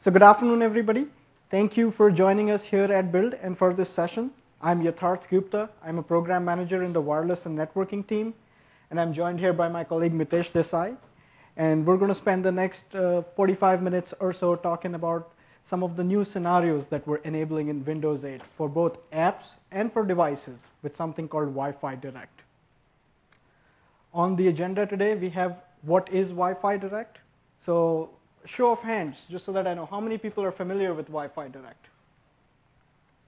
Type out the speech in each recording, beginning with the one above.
So good afternoon, everybody. Thank you for joining us here at Build and for this session. I'm Yatharth Gupta. I'm a program manager in the wireless and networking team, and I'm joined here by my colleague Mitesh Desai. And we're going to spend the next 45 minutes or so talking about some of the new scenarios that we're enabling in Windows 8 for both apps and for devices with something called Wi-Fi Direct. On the agenda today, we have what is Wi-Fi Direct. So show of hands, just so that I know, how many people are familiar with Wi-Fi Direct?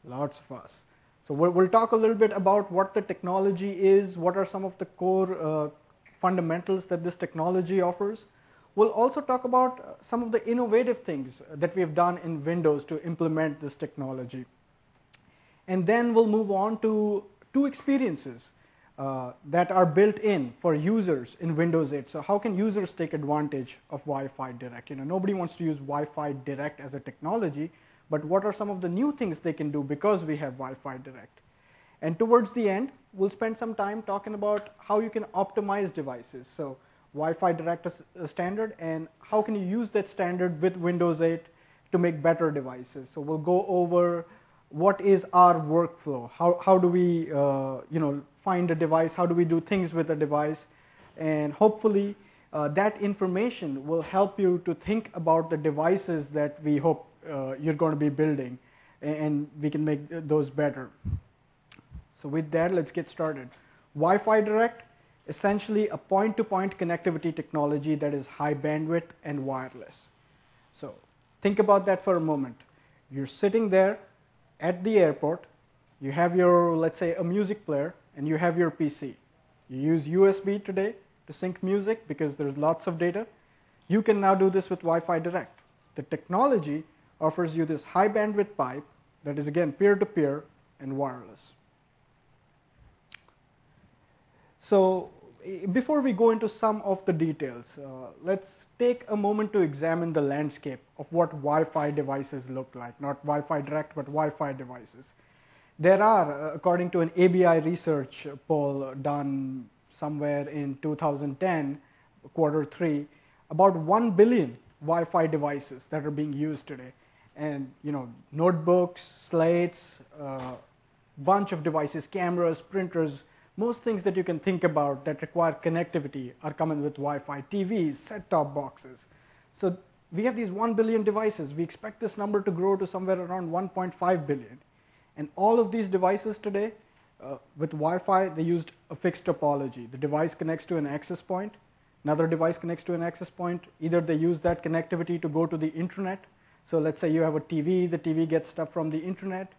Lots of us. So we'll talk a little bit about what the technology is, what are some of the core fundamentals that this technology offers. We'll also talk about some of the innovative things that we've done in Windows to implement this technology. And then we'll move on to two experiences that are built in for users in Windows 8. So how can users take advantage of Wi-Fi Direct? Nobody wants to use Wi-Fi Direct as a technology, but what are some of the new things they can do because we have Wi-Fi Direct? And towards the end, we'll spend some time talking about how you can optimize devices. So Wi-Fi Direct is a standard, and how can you use that standard with Windows 8 to make better devices? So we'll go over what is our workflow, how do we find a device, how do we do things with a device, and hopefully that information will help you to think about the devices that we hope you're going to be building, and we can make those better. So with that, let's get started. Wi-Fi Direct, essentially a point-to-point connectivity technology that is high bandwidth and wireless. So think about that for a moment. You're sitting there at the airport, you have your, let's say, a music player, and you have your PC. You use USB today to sync music because there's lots of data. You can now do this with Wi-Fi Direct. The technology offers you this high bandwidth pipe that is, again, peer-to-peer and wireless. So before we go into some of the details, let's take a moment to examine the landscape of what Wi-Fi devices look like. Not Wi-Fi Direct, but Wi-Fi devices. There are, according to an ABI research poll done somewhere in 2010, Q3, about 1 billion Wi-Fi devices that are being used today. And notebooks, slates, bunch of devices, cameras, printers, most things that you can think about that require connectivity are coming with Wi-Fi, TVs, set-top boxes. So we have these 1 billion devices. We expect this number to grow to somewhere around 1.5 billion. And all of these devices today, with Wi-Fi, they used a fixed topology. The device connects to an access point. Another device connects to an access point. Either they use that connectivity to go to the internet. So let's say you have a TV, the TV gets stuff from the internet.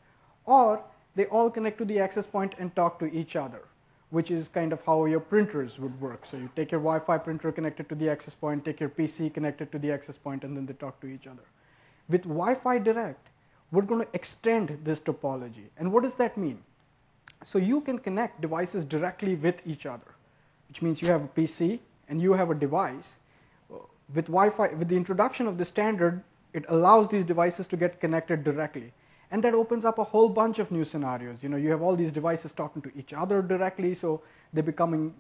Or they all connect to the access point and talk to each other, which is kind of how your printers would work. So you take your Wi-Fi printer connected to the access point, take your PC connected to the access point, and then they talk to each other. With Wi-Fi Direct, we're going to extend this topology. And what does that mean? So you can connect devices directly with each other, which means you have a PC and you have a device. With Wi-Fi, with the introduction of the standard, it allows these devices to get connected directly. And that opens up a whole bunch of new scenarios. You have all these devices talking to each other directly, so they become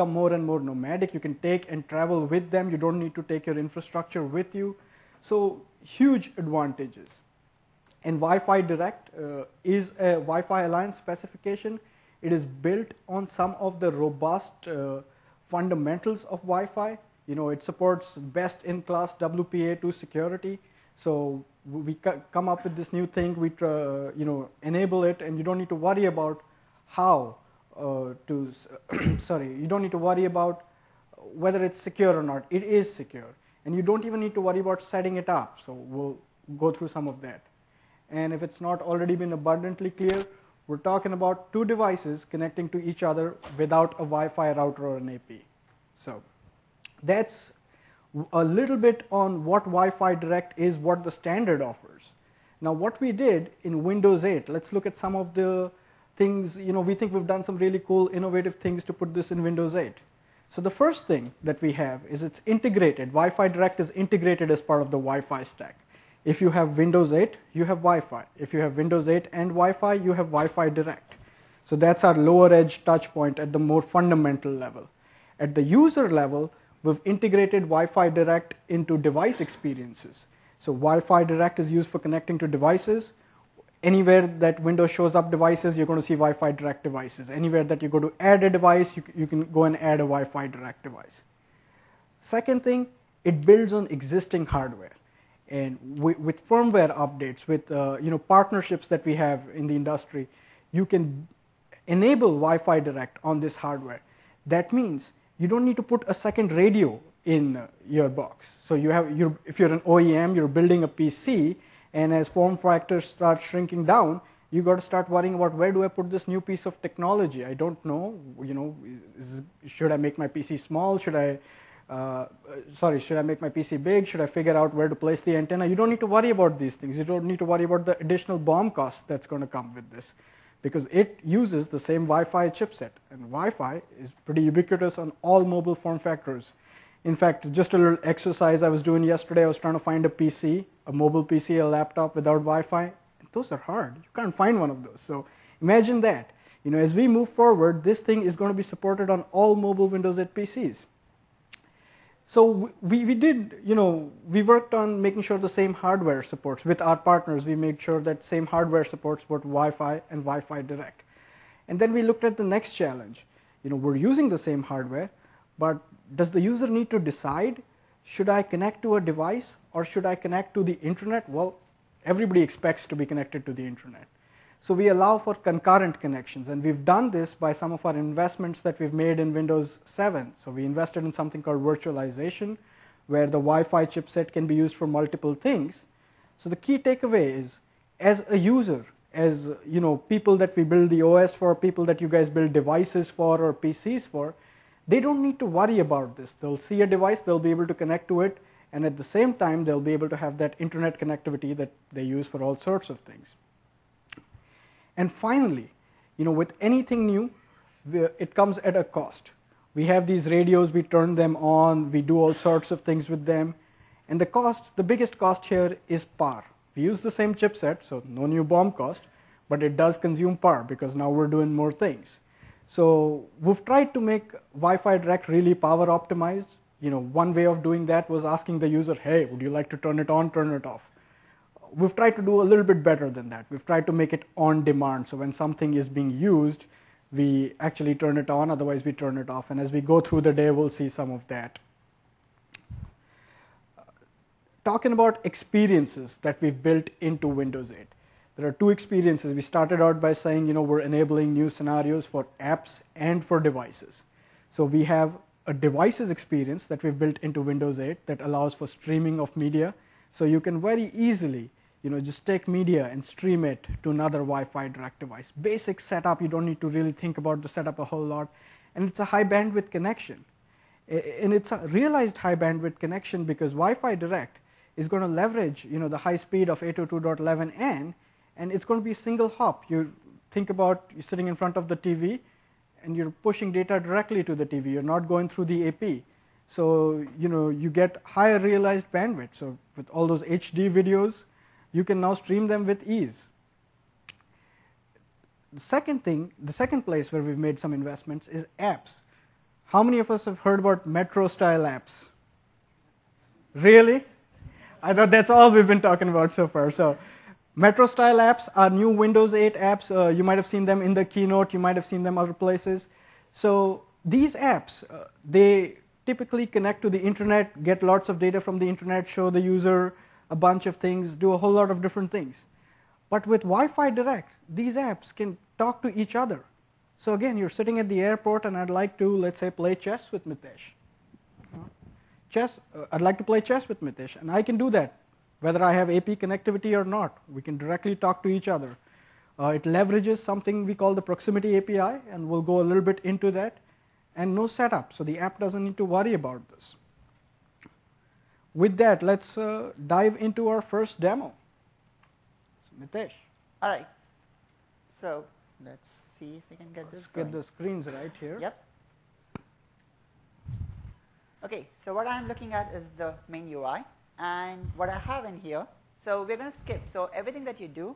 more and more nomadic. You can take and travel with them. You don't need to take your infrastructure with you. So huge advantages. And Wi-Fi Direct is a Wi-Fi Alliance specification. It is built on some of the robust fundamentals of Wi-Fi. It supports best-in-class WPA2 security. So we come up with this new thing, we enable it, and you don't need to worry about how you don't need to worry about whether it's secure or not. It is secure. And you don't even need to worry about setting it up. So we'll go through some of that. And if it's not already been abundantly clear, we're talking about two devices connecting to each other without a Wi-Fi router or an AP. So that's a little bit on what Wi-Fi Direct is, what the standard offers. Now what we did in Windows 8, let's look at some of the things, we think we've done some really cool, innovative things to put this in Windows 8. So the first thing that we have is it's integrated. Wi-Fi Direct is integrated as part of the Wi-Fi stack. If you have Windows 8, you have Wi-Fi. If you have Windows 8 and Wi-Fi, you have Wi-Fi Direct. So that's our lower edge touch point at the more fundamental level. At the user level, we've integrated Wi-Fi Direct into device experiences. So Wi-Fi Direct is used for connecting to devices. Anywhere that Windows shows up devices, you're going to see Wi-Fi Direct devices. Anywhere that you go to add a device, you can go and add a Wi-Fi Direct device. Second thing, it builds on existing hardware. And with firmware updates, with partnerships that we have in the industry, you can enable Wi-Fi Direct on this hardware. That means you don't need to put a second radio in your box. So if you're an OEM, you're building a PC, and as form factors start shrinking down, you got to start worrying about where do I put this new piece of technology? I don't know. Should I make my PC small? Should I make my PC big? Should I figure out where to place the antenna? You don't need to worry about these things. You don't need to worry about the additional BOM cost that's going to come with this, because it uses the same Wi-Fi chipset, and Wi-Fi is pretty ubiquitous on all mobile form factors. In fact, just a little exercise I was doing yesterday, I was trying to find a PC, a mobile PC, a laptop without Wi-Fi. Those are hard. You can't find one of those. So imagine that. As we move forward, this thing is going to be supported on all mobile Windows 8 PCs. So we worked on making sure the same hardware supports. With our partners, we made sure that same hardware supports both Wi-Fi and Wi-Fi Direct. And then we looked at the next challenge. We're using the same hardware, but does the user need to decide, should I connect to a device or should I connect to the internet? Well, everybody expects to be connected to the internet. So we allow for concurrent connections, and we've done this by some of our investments that we've made in Windows 7. So we invested in something called virtualization, where the Wi-Fi chipset can be used for multiple things. So the key takeaway is, as a user, as people that we build the OS for, people that you guys build devices for or PCs for, they don't need to worry about this. They'll see a device, they'll be able to connect to it, and at the same time, they'll be able to have that internet connectivity that they use for all sorts of things. And finally, with anything new, it comes at a cost. We have these radios, we turn them on, we do all sorts of things with them, and the biggest cost here is power. We use the same chipset, so no new BOM cost, but it does consume power because now we're doing more things. So we've tried to make Wi-Fi Direct really power optimized. One way of doing that was asking the user, hey, would you like to turn it on, turn it off? We've tried to do a little bit better than that. We've tried to make it on demand. So when something is being used, we actually turn it on, otherwise we turn it off. And as we go through the day, we'll see some of that. Talking about experiences that we've built into Windows 8. There are two experiences. We started out by saying, we're enabling new scenarios for apps and for devices. So we have a devices experience that we've built into Windows 8 that allows for streaming of media. So you can very easily, just take media and stream it to another Wi-Fi Direct device. Basic setup, you don't need to really think about the setup a whole lot. And it's a high bandwidth connection. And it's a realized high bandwidth connection because Wi-Fi Direct is going to leverage, the high speed of 802.11n, and it's going to be single hop. You think about you're sitting in front of the TV, and you're pushing data directly to the TV. You're not going through the AP. So you get higher realized bandwidth. So with all those HD videos, you can now stream them with ease. The second place where we've made some investments is apps. How many of us have heard about Metro-style apps? Really? I thought that's all we've been talking about so far. So Metro-style apps are new Windows 8 apps. You might have seen them in the keynote. You might have seen them other places. So these apps, they typically connect to the internet, get lots of data from the internet, show the user a bunch of things, do a whole lot of different things. But with Wi-Fi Direct, these apps can talk to each other. So again, you're sitting at the airport, and I'd like to, let's say, play chess with Mitesh. I'd like to play chess with Mitesh, and I can do that. Whether I have AP connectivity or not, we can directly talk to each other. It leverages something we call the proximity API, and we'll go a little bit into that. And no setup, so the app doesn't need to worry about this. With that, let's dive into our first demo. So, Mitesh. All right. So let's see if we can get this going. Get the screens right here. Yep. OK, so what I'm looking at is the main UI. And what I have in here, so we're going to skip. So everything that you do,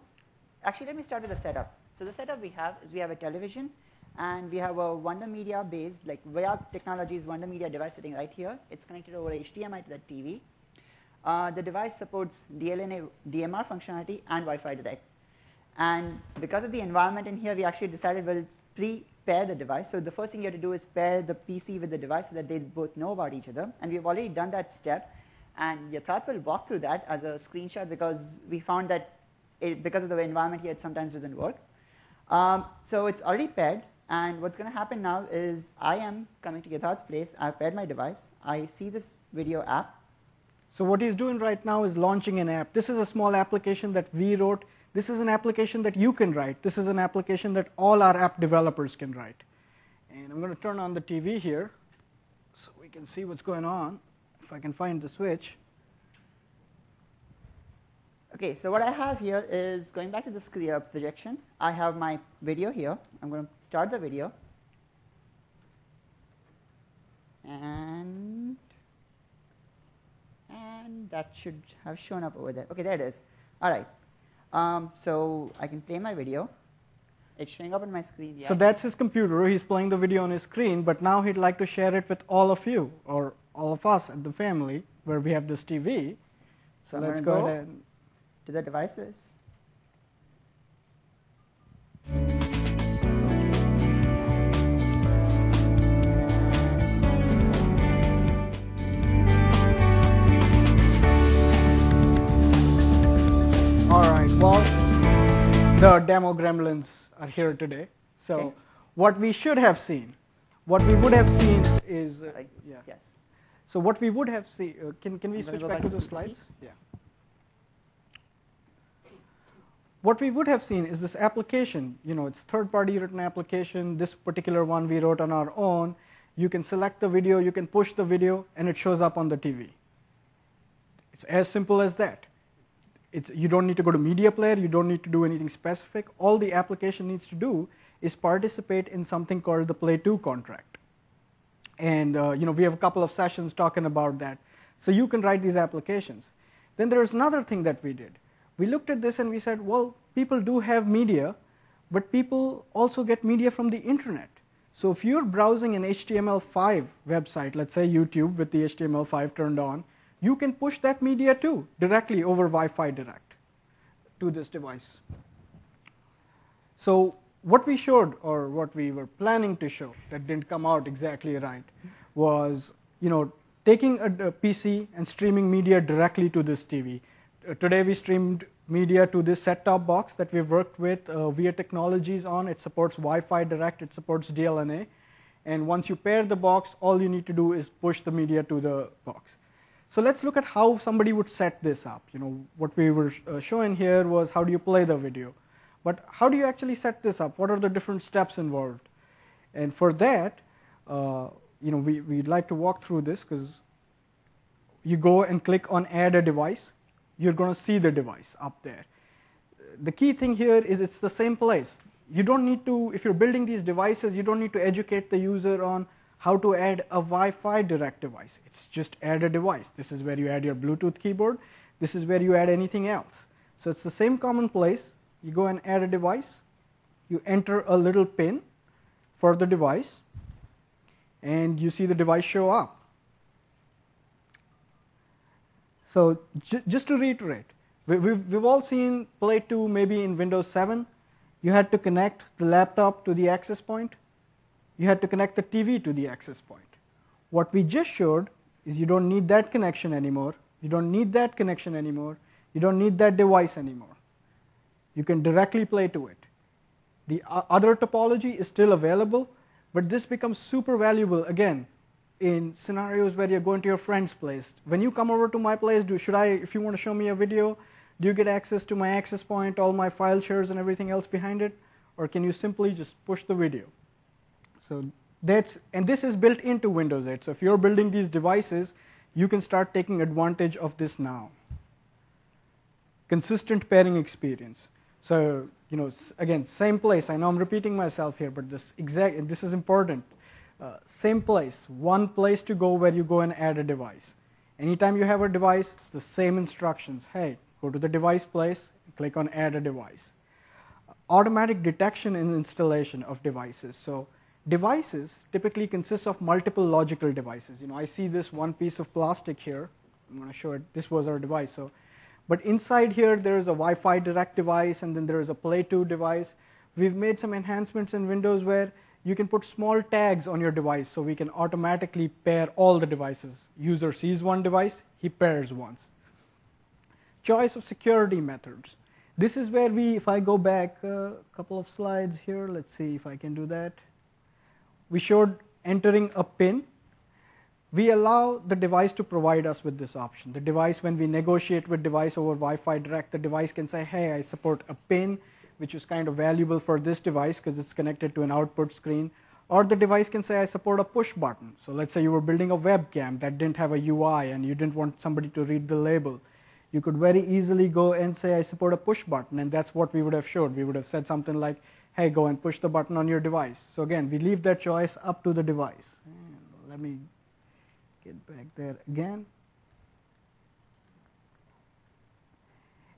actually, let me start with the setup. So the setup we have is we have a television, and we have a Wonder Media based, like VIA Technologies Wonder Media device sitting right here. It's connected over HDMI to that TV. the device supports DLNA, DMR functionality and Wi-Fi Direct. And because of the environment in here, we actually decided we'll pre-pair the device. So the first thing you have to do is pair the PC with the device so that they both know about each other. And we've already done that step. And Yatharth will walk through that as a screenshot because we found that because of the environment here, it sometimes doesn't work. So it's already paired. And what's going to happen now is I am coming to Yatharth's place. I've paired my device. I see this video app. So what he's doing right now is launching an app. This is a small application that we wrote. This is an application that you can write. This is an application that all our app developers can write. And I'm going to turn on the TV here so we can see what's going on, if I can find the switch. OK, so what I have here is going back to the screen projection. I have my video here. I'm going to start the video. And that should have shown up over there. OK, there it is. All right. So I can play my video. It's showing up on my screen. Yeah. So that's his computer. He's playing the video on his screen. But now he'd like to share it with all of you, or all of us at the family, where we have this TV. So let's go ahead to the devices. All right, well, the demo gremlins are here today. So okay. What we should have seen, what we would have seen is, yeah. Yes. So what we would have seen, can we switch back to the slides? Yeah. What we would have seen is this application. You know, it's third-party written application. This particular one we wrote on our own. You can select the video, you can push the video, and it shows up on the TV. It's as simple as that. You don't need to go to Media Player. You don't need to do anything specific. All the application needs to do is participate in something called the Play 2 contract. And you know, we have a couple of sessions talking about that. So you can write these applications. Then there's another thing that we did. We looked at this and we said, well, people do have media, but people also get media from the internet. So if you're browsing an HTML5 website, let's say YouTube with the HTML5 turned on, you can push that media too directly over Wi-Fi Direct to this device. So what we showed, or what we were planning to show that didn't come out exactly right, was taking a PC and streaming media directly to this TV. Today we streamed media to this set-top box that we've worked with VIA Technologies on. It supports Wi-Fi Direct, it supports DLNA. And once you pair the box, all you need to do is push the media to the box. So let's look at how somebody would set this up. What we were showing here was how do you play the video. But how do you actually set this up? What are the different steps involved? And for that, we'd like to walk through this, because you go and click on Add a Device. You're going to see the device up there. The key thing here is it's the same place. You don't need to, if you're building these devices, you don't need to educate the user on how to add a Wi-Fi Direct device. It's just add a device. This is where you add your Bluetooth keyboard. This is where you add anything else. So it's the same common place. You go and add a device. You enter a little pin for the device, and you see the device show up. So just to reiterate, we've all seen Play 2 maybe in Windows 7. You had to connect the laptop to the access point. You had to connect the TV to the access point. What we just showed is you don't need that connection anymore. You don't need that connection anymore. You don't need that device anymore. You can directly play to it. The other topology is still available, but this becomes super valuable, again, in scenarios where you're going to your friend's place. When you come over to my place, if you want to show me a video, do you get access to my access point, all my file shares and everything else behind it? Or can you simply just push the video? So and this is built into Windows 8. So if you're building these devices, you can start taking advantage of this now. Consistent pairing experience. So again, same place. I know I'm repeating myself here, but this is important. Same place, one place to go where you go and add a device. Anytime you have a device, it's the same instructions. Hey, go to the device place, click on add a device. Automatic detection and installation of devices. So devices typically consist of multiple logical devices. I see this one piece of plastic here. I'm going to show it. This was our device. So, but inside here, there is a Wi-Fi direct device, and then there is a Play 2 device. We've made some enhancements in Windows where you can put small tags on your device, so we can automatically pair all the devices. User sees one device, he pairs once. Choice of security methods. This is where we, if I go back a couple of slides here, let's see if I can do that. We showed entering a PIN. We allow the device to provide us with this option. The device, when we negotiate with device over Wi-Fi direct, the device can say, hey, I support a PIN, which is kind of valuable for this device because it's connected to an output screen. Or the device can say, I support a push button. So let's say you were building a webcam that didn't have a UI and you didn't want somebody to read the label. You could very easily go and say, I support a push button, and that's what we would have showed. We would have said something like, hey, go and push the button on your device. So again, we leave that choice up to the device. And let me get back there again.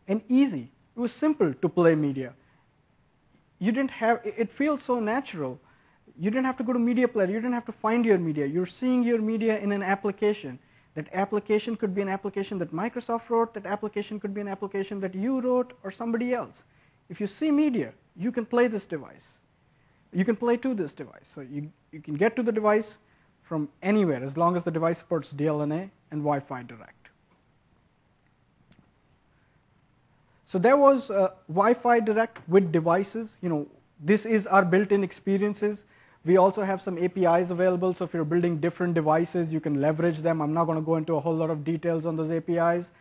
And easy. It was simple to play media. You didn't have, it feels so natural. You didn't have to go to media player. You didn't have to find your media. You're seeing your media in an application. That application could be an application that Microsoft wrote. That application could be an application that you wrote or somebody else. If you see media, you can play this device. You can play to this device. So you can get to the device from anywhere as long as the device supports DLNA and Wi-Fi direct. So there was Wi-Fi direct with devices. You know, this is our built-in experiences. We also have some APIs available, so if you're building different devices, you can leverage them. I'm not going to go into a whole lot of details on those APIs.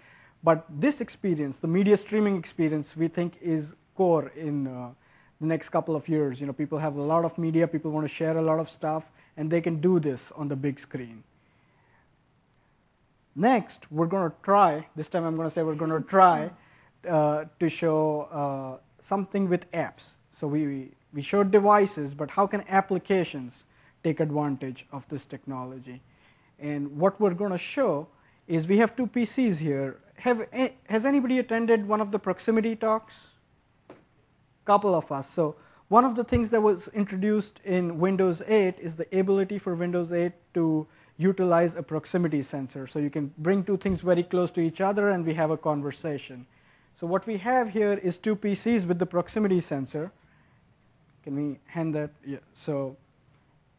But this experience, the media streaming experience, we think is core in the next couple of years. You know, people have a lot of media, people want to share a lot of stuff, and they can do this on the big screen. Next, we're going to try, this time I'm going to say we're going to try to show something with apps. So we showed devices, but how can applications take advantage of this technology? And what we're going to show is we have two PCs here. Has anybody attended one of the proximity talks? Couple of us. So one of the things that was introduced in Windows 8 is the ability for Windows 8 to utilize a proximity sensor. So you can bring two things very close to each other and we have a conversation. So what we have here is two PCs with the proximity sensor. Can we hand that? Yeah. So,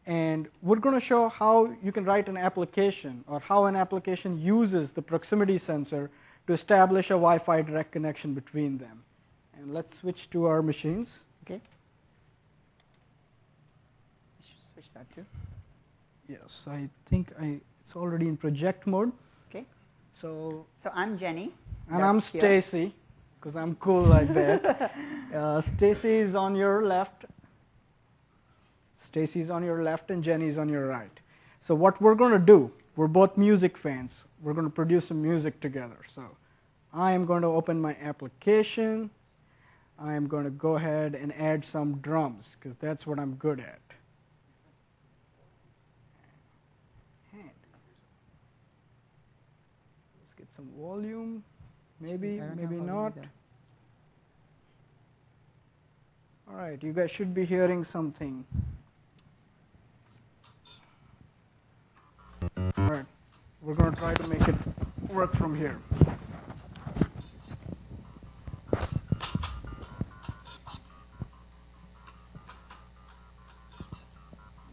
and we're going to show how you can write an application or how an application uses the proximity sensor to establish a Wi-Fi direct connection between them. And let's switch to our machines. Okay. Switch that too. Yes, I think it's already in project mode. Okay. So I'm Jenny. And I'm Stacy, because I'm cool like that. Stacy is on your left. Stacy's on your left and Jenny's on your right. So what we're going to do, we're both music fans. We're going to produce some music together. So I am going to open my application. I am going to go ahead and add some drums, because that's what I'm good at. Let's get some volume. Maybe, maybe not. All right, you guys should be hearing something. All right, we're going to try to make it work from here.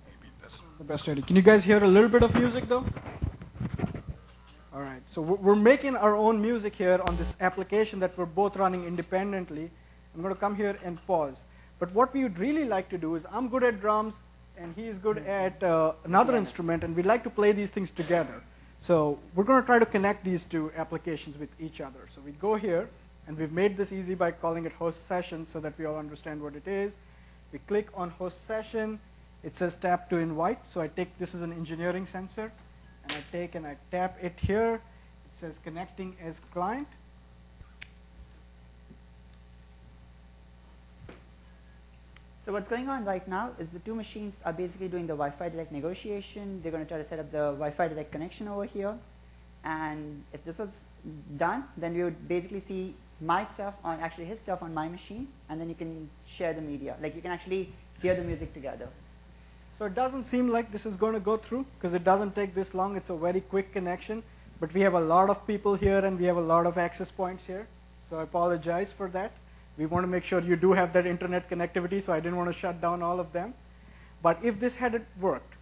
Maybe that's not the best idea. Can you guys hear a little bit of music though? All right, so we're making our own music here on this application that we're both running independently. I'm going to come here and pause. But what we would really like to do is, I'm good at drums, and he's good at another instrument, and we'd like to play these things together. So we're going to try to connect these two applications with each other. So we go here, and we've made this easy by calling it host session so that we all understand what it is. We click on host session. It says tap to invite. So I take, this is an engineering sensor, and I take and I tap it here. It says connecting as client. So what's going on right now is the two machines are basically doing the Wi-Fi direct negotiation. They're going to try to set up the Wi-Fi direct connection over here. And if this was done, then we would basically see my stuff on, actually his stuff on my machine, and then you can share the media. Like you can actually hear the music together. So it doesn't seem like this is going to go through, because it doesn't take this long. It's a very quick connection. but we have a lot of people here and we have a lot of access points here. So I apologize for that. We want to make sure you do have that internet connectivity, so I didn't want to shut down all of them. But if this hadn't worked,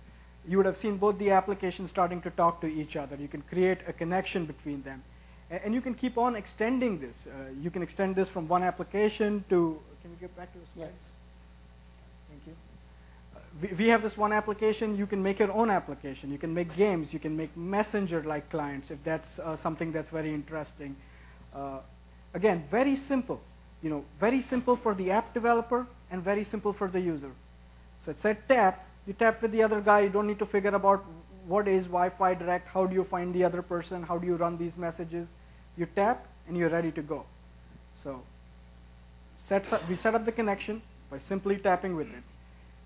you would have seen both the applications starting to talk to each other. You can create a connection between them. And you can keep on extending this. You can extend this from one application to, can we get back to the slide? Yes. Thank you. We have this one application. You can make your own application. You can make games. You can make messenger-like clients if that's something that's very interesting. Again, very simple. Very simple for the app developer and very simple for the user. So it said tap. You tap with the other guy. You don't need to figure out what is Wi-Fi Direct, how do you find the other person, how do you run these messages. You tap and you're ready to go. So we set up the connection by simply tapping with it.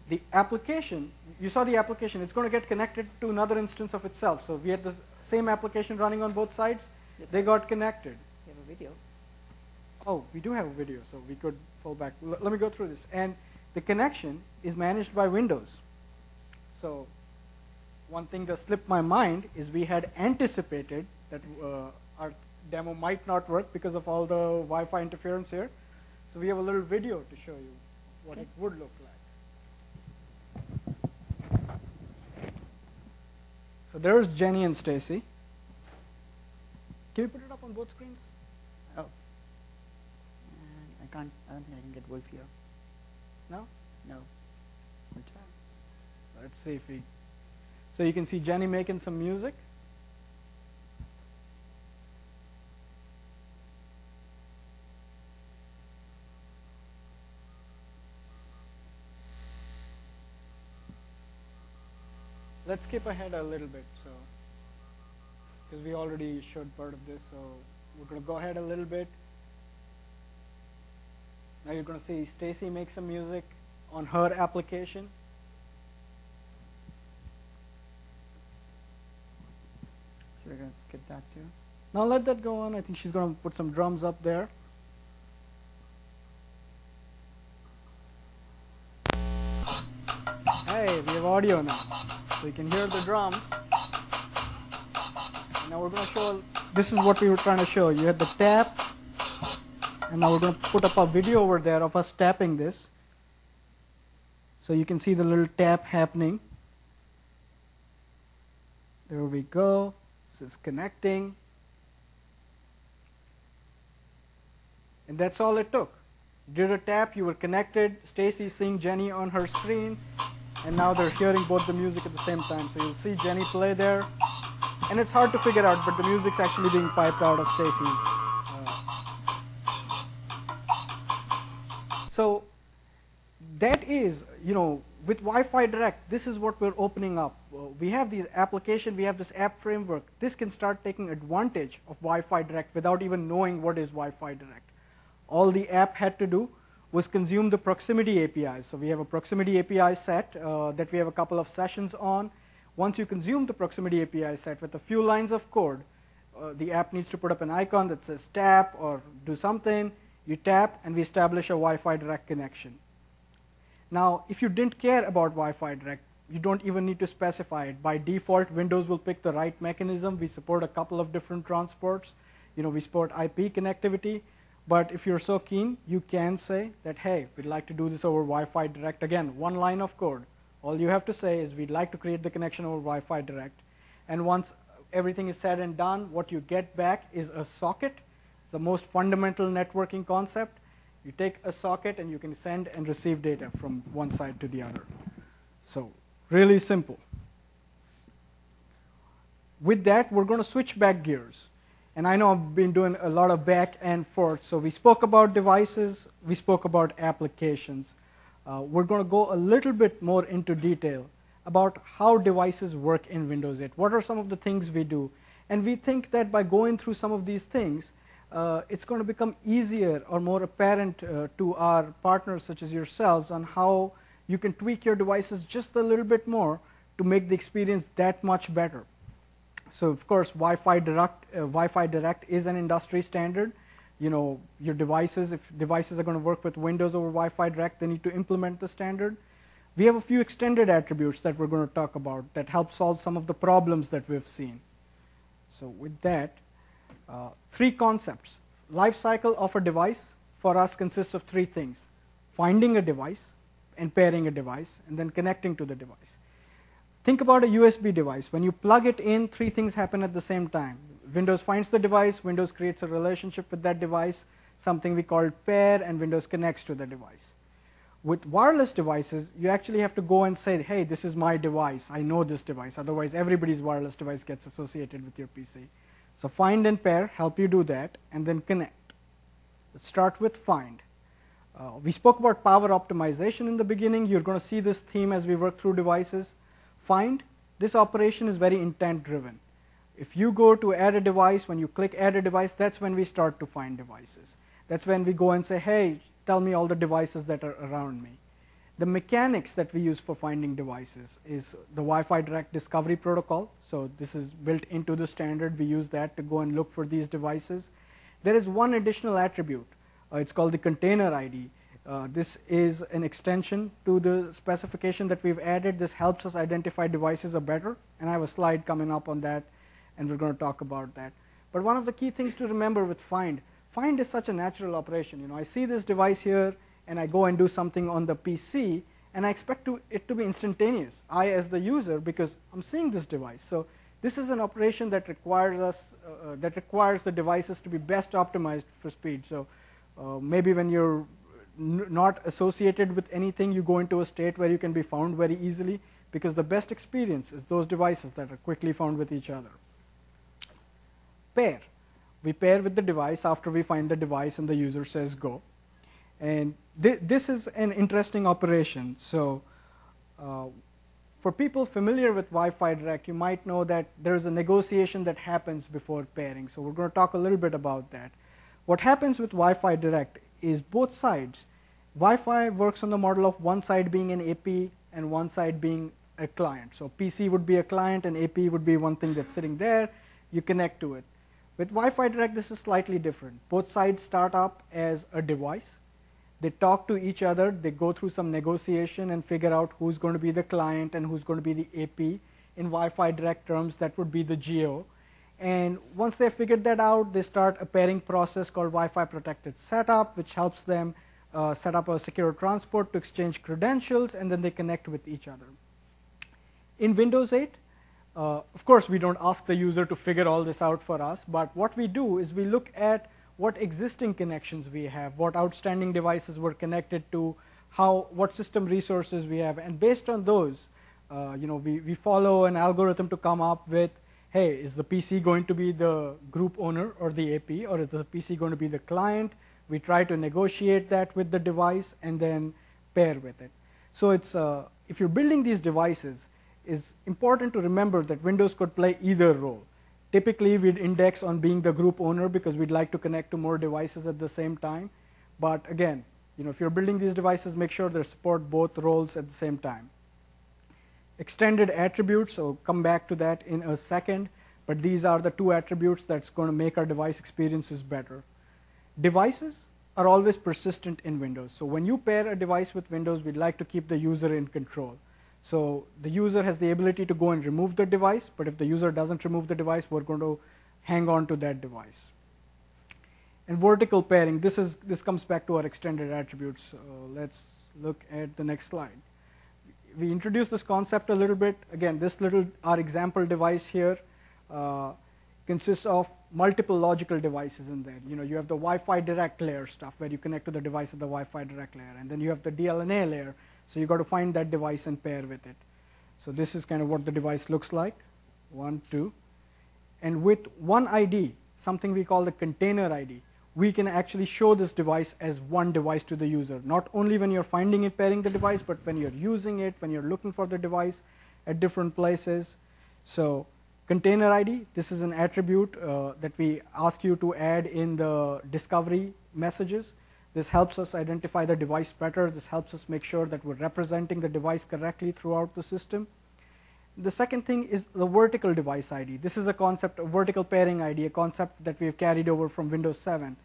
The application, you saw the application, it's going to get connected to another instance of itself. So we had the same application running on both sides. They got connected. We have a video. Oh, we do have a video, so we could fall back. Let me go through this. And the connection is managed by Windows. So one thing that slipped my mind is we had anticipated that our demo might not work because of all the Wi-Fi interference here. So we have a little video to show you what it would look like. So there's Jenny and Stacy. Can you put it up on both screens? Oh. I don't think I can get Wolf here. No? No. We'll try. Let's see if we... So you can see Jenny making some music. Let's skip ahead a little bit, so because we already showed part of this, so we're going to go ahead a little bit. Now you're going to see Stacy make some music on her application. So we're going to skip that too. Now let that go on. I think she's going to put some drums up there. Hey, we have audio now. So you can hear the drums. And now we're going to show, this is what we were trying to show. You had the tap. And now we're going to put up a video over there of us tapping this. So you can see the little tap happening. There we go. This is connecting. And that's all it took. You did a tap, you were connected. Stacy's seeing Jenny on her screen. And now they're hearing both the music at the same time. So you'll see Jenny play there. And it's hard to figure out, but the music's actually being piped out of Stacy's. So that is, with Wi-Fi Direct, this is what we're opening up. We have these applications, we have this app framework. This can start taking advantage of Wi-Fi Direct without even knowing what is Wi-Fi Direct. All the app had to do was consume the proximity APIs. So we have a proximity API set that we have a couple of sessions on. Once you consume the proximity API set with a few lines of code, the app needs to put up an icon that says tap or do something. You tap, and we establish a Wi-Fi Direct connection. Now, if you didn't care about Wi-Fi Direct, you don't even need to specify it. By default, Windows will pick the right mechanism. We support a couple of different transports. We support IP connectivity. But if you're so keen, you can say that, hey, we'd like to do this over Wi-Fi Direct. Again, one line of code. All you have to say is we'd like to create the connection over Wi-Fi Direct. And once everything is said and done, what you get back is a socket. It's the most fundamental networking concept. You take a socket and you can send and receive data from one side to the other. So really simple. With that, we're going to switch back gears. And I know I've been doing a lot of back and forth. So we spoke about devices. We spoke about applications. We're going to go a little bit more into detail about how devices work in Windows 8. What are some of the things we do? And we think that by going through some of these things, it's going to become easier or more apparent to our partners such as yourselves on how you can tweak your devices just a little bit more to make the experience that much better. So of course, Wi-Fi Direct is an industry standard. Your devices, if devices are going to work with Windows over Wi-Fi Direct, they need to implement the standard. We have a few extended attributes that we're going to talk about that help solve some of the problems that we've seen. So with that, 3 concepts. Life cycle of a device for us consists of 3 things: finding a device, and pairing a device, and then connecting to the device. Think about a USB device. When you plug it in, 3 things happen at the same time. Windows finds the device, Windows creates a relationship with that device, something we call pair, and Windows connects to the device. With wireless devices, you actually have to go and say, hey, this is my device, I know this device, otherwise everybody's wireless device gets associated with your PC. So find and pair help you do that, and then connect. Let's start with find. We spoke about power optimization in the beginning. You're going to see this theme as we work through devices. Find, this operation is very intent driven. If you go to add a device, when you click add a device, that's when we start to find devices. That's when we go and say, hey, tell me all the devices that are around me. The mechanics that we use for finding devices is the Wi-Fi Direct Discovery Protocol. So this is built into the standard. We use that to go and look for these devices. There is one additional attribute. It's called the container ID. This is an extension to the specification that we've added. This helps us identify devices better. And I have a slide coming up on that, and we're going to talk about that. But one of the key things to remember with find is such a natural operation. You know, I see this device here, and I go and do something on the PC, and I expect it to be instantaneous. I, as the user, because I'm seeing this device. So this is an operation that requires the devices to be best optimized for speed. So maybe when you're not associated with anything, you go into a state where you can be found very easily, because the best experience is those devices that are quickly found with each other. Pair. We pair with the device after we find the device and the user says go. And this is an interesting operation. So for people familiar with Wi-Fi Direct, you might know that there's a negotiation that happens before pairing. So we're going to talk a little bit about that. What happens with Wi-Fi Direct is both sides. Wi-Fi works on the model of one side being an AP and one side being a client. So PC would be a client and AP would be one thing that's sitting there. You connect to it. With Wi-Fi Direct, this is slightly different. Both sides start up as a device. They talk to each other. They go through some negotiation and figure out who's going to be the client and who's going to be the AP. In Wi-Fi Direct terms, that would be the GEO. And once they figured that out, they start a pairing process called Wi-Fi Protected Setup, which helps them set up a secure transport to exchange credentials, and then they connect with each other. In Windows 8, of course, we don't ask the user to figure all this out for us, but what we do is we look at what existing connections we have, what outstanding devices we're connected to, what system resources we have, and based on those, we follow an algorithm to come up with, hey, is the PC going to be the group owner or the AP, or is the PC going to be the client? We try to negotiate that with the device and then pair with it. So it's if you're building these devices, it's important to remember that Windows could play either role. Typically, we'd index on being the group owner because we'd like to connect to more devices at the same time. But again, if you're building these devices, make sure they support both roles at the same time. Extended attributes, so come back to that in a second, but these are the 2 attributes that's going to make our device experiences better. Devices are always persistent in Windows. So when you pair a device with Windows, we'd like to keep the user in control. So the user has the ability to go and remove the device, but if the user doesn't remove the device, we're going to hang on to that device. And vertical pairing, this comes back to our extended attributes. Let's look at the next slide. We introduced this concept a little bit. Again, our example device here consists of multiple logical devices in there. You have the Wi-Fi Direct layer stuff where you connect to the device at the Wi-Fi Direct layer, and then you have the DLNA layer. So you've got to find that device and pair with it. So this is kind of what the device looks like. 1, 2. And with one ID, something we call the container ID, we can actually show this device as one device to the user. Not only when you're finding and pairing the device, but when you're using it, when you're looking for the device at different places. So container ID, this is an attribute that we ask you to add in the discovery messages. This helps us identify the device better. This helps us make sure that we're representing the device correctly throughout the system. The second thing is the vertical device ID. This is a concept of vertical pairing ID, a concept that we've carried over from Windows 7.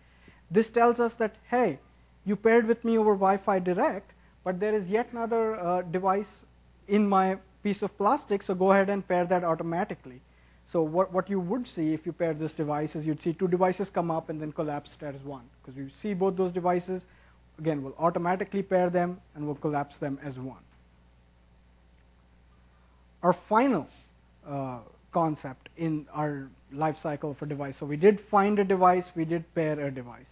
This tells us that, hey, you paired with me over Wi-Fi Direct, but there is yet another device in my piece of plastic, so go ahead and pair that automatically. So what you would see if you pair this device is you'd see two devices come up and then collapsed as one. Because you see both those devices, again, we'll automatically pair them and we'll collapse them as one. Our final concept in our life cycle for device. So we did find a device, we did pair a device.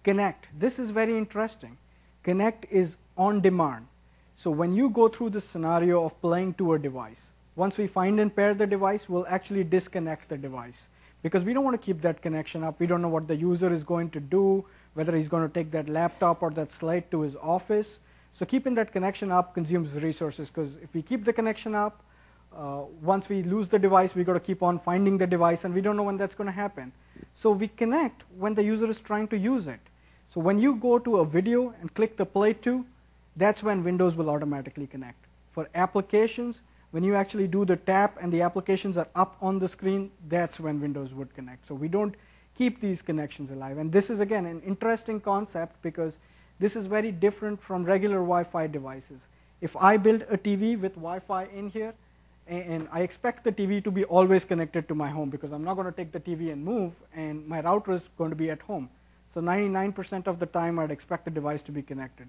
Connect. This is very interesting. Connect is on demand. So when you go through the scenario of playing to a device, once we find and pair the device, we'll actually disconnect the device. Because we don't want to keep that connection up. We don't know what the user is going to do, whether he's going to take that laptop or that slate to his office. So keeping that connection up consumes resources, because if we keep the connection up, once we lose the device, we've got to keep on finding the device, and we don't know when that's going to happen. So we connect when the user is trying to use it. So when you go to a video and click the play to, that's when Windows will automatically connect. For applications, when you actually do the tap and the applications are up on the screen, that's when Windows would connect. So we don't keep these connections alive. And this is, again, an interesting concept, because this is very different from regular Wi-Fi devices. If I build a TV with Wi-Fi in here, and I expect the TV to be always connected to my home, because I'm not going to take the TV and move, and my router is going to be at home. So 99% of the time, I'd expect the device to be connected.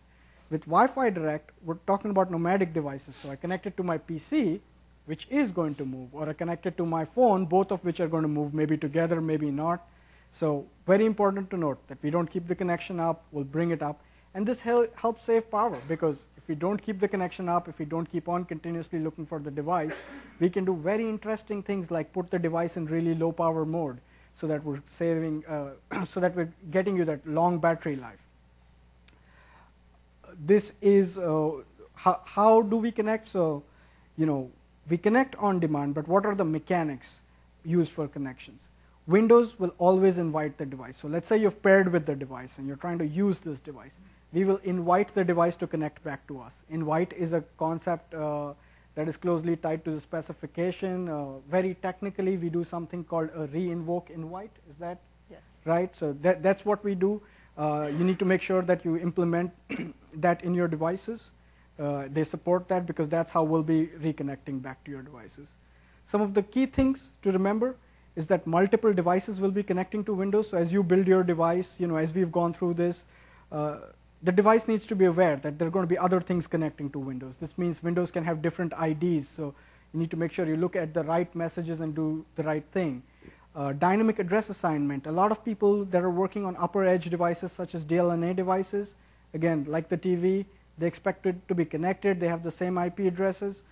With Wi-Fi Direct, we're talking about nomadic devices. So I connect it to my PC, which is going to move, or I connect it to my phone, both of which are going to move, maybe together, maybe not. So very important to note that we don't keep the connection up, we'll bring it up. And this helps save power, because if we don't keep the connection up, if we don't keep on continuously looking for the device, we can do very interesting things like put the device in really low power mode, so that we're saving, so that we're getting you that long battery life. This is how do we connect? So, we connect on demand, but what are the mechanics used for connections? Windows will always invite the device. So let's say you've paired with the device and you're trying to use this device. We will invite the device to connect back to us. Invite is a concept that is closely tied to the specification. Very technically, we do something called a re-invoke invite. Is that yes? Right. So that's what we do. You need to make sure that you implement that in your devices. They support that, because that's how we'll be reconnecting back to your devices. Some of the key things to remember is that multiple devices will be connecting to Windows. So as you build your device, as we've gone through this, the device needs to be aware that there are going to be other things connecting to Windows. This means Windows can have different IDs. So you need to make sure you look at the right messages and do the right thing. Dynamic address assignment. A lot of people that are working on upper edge devices, such as DLNA devices, again, like the TV, they expect it to be connected. They have the same IP addresses.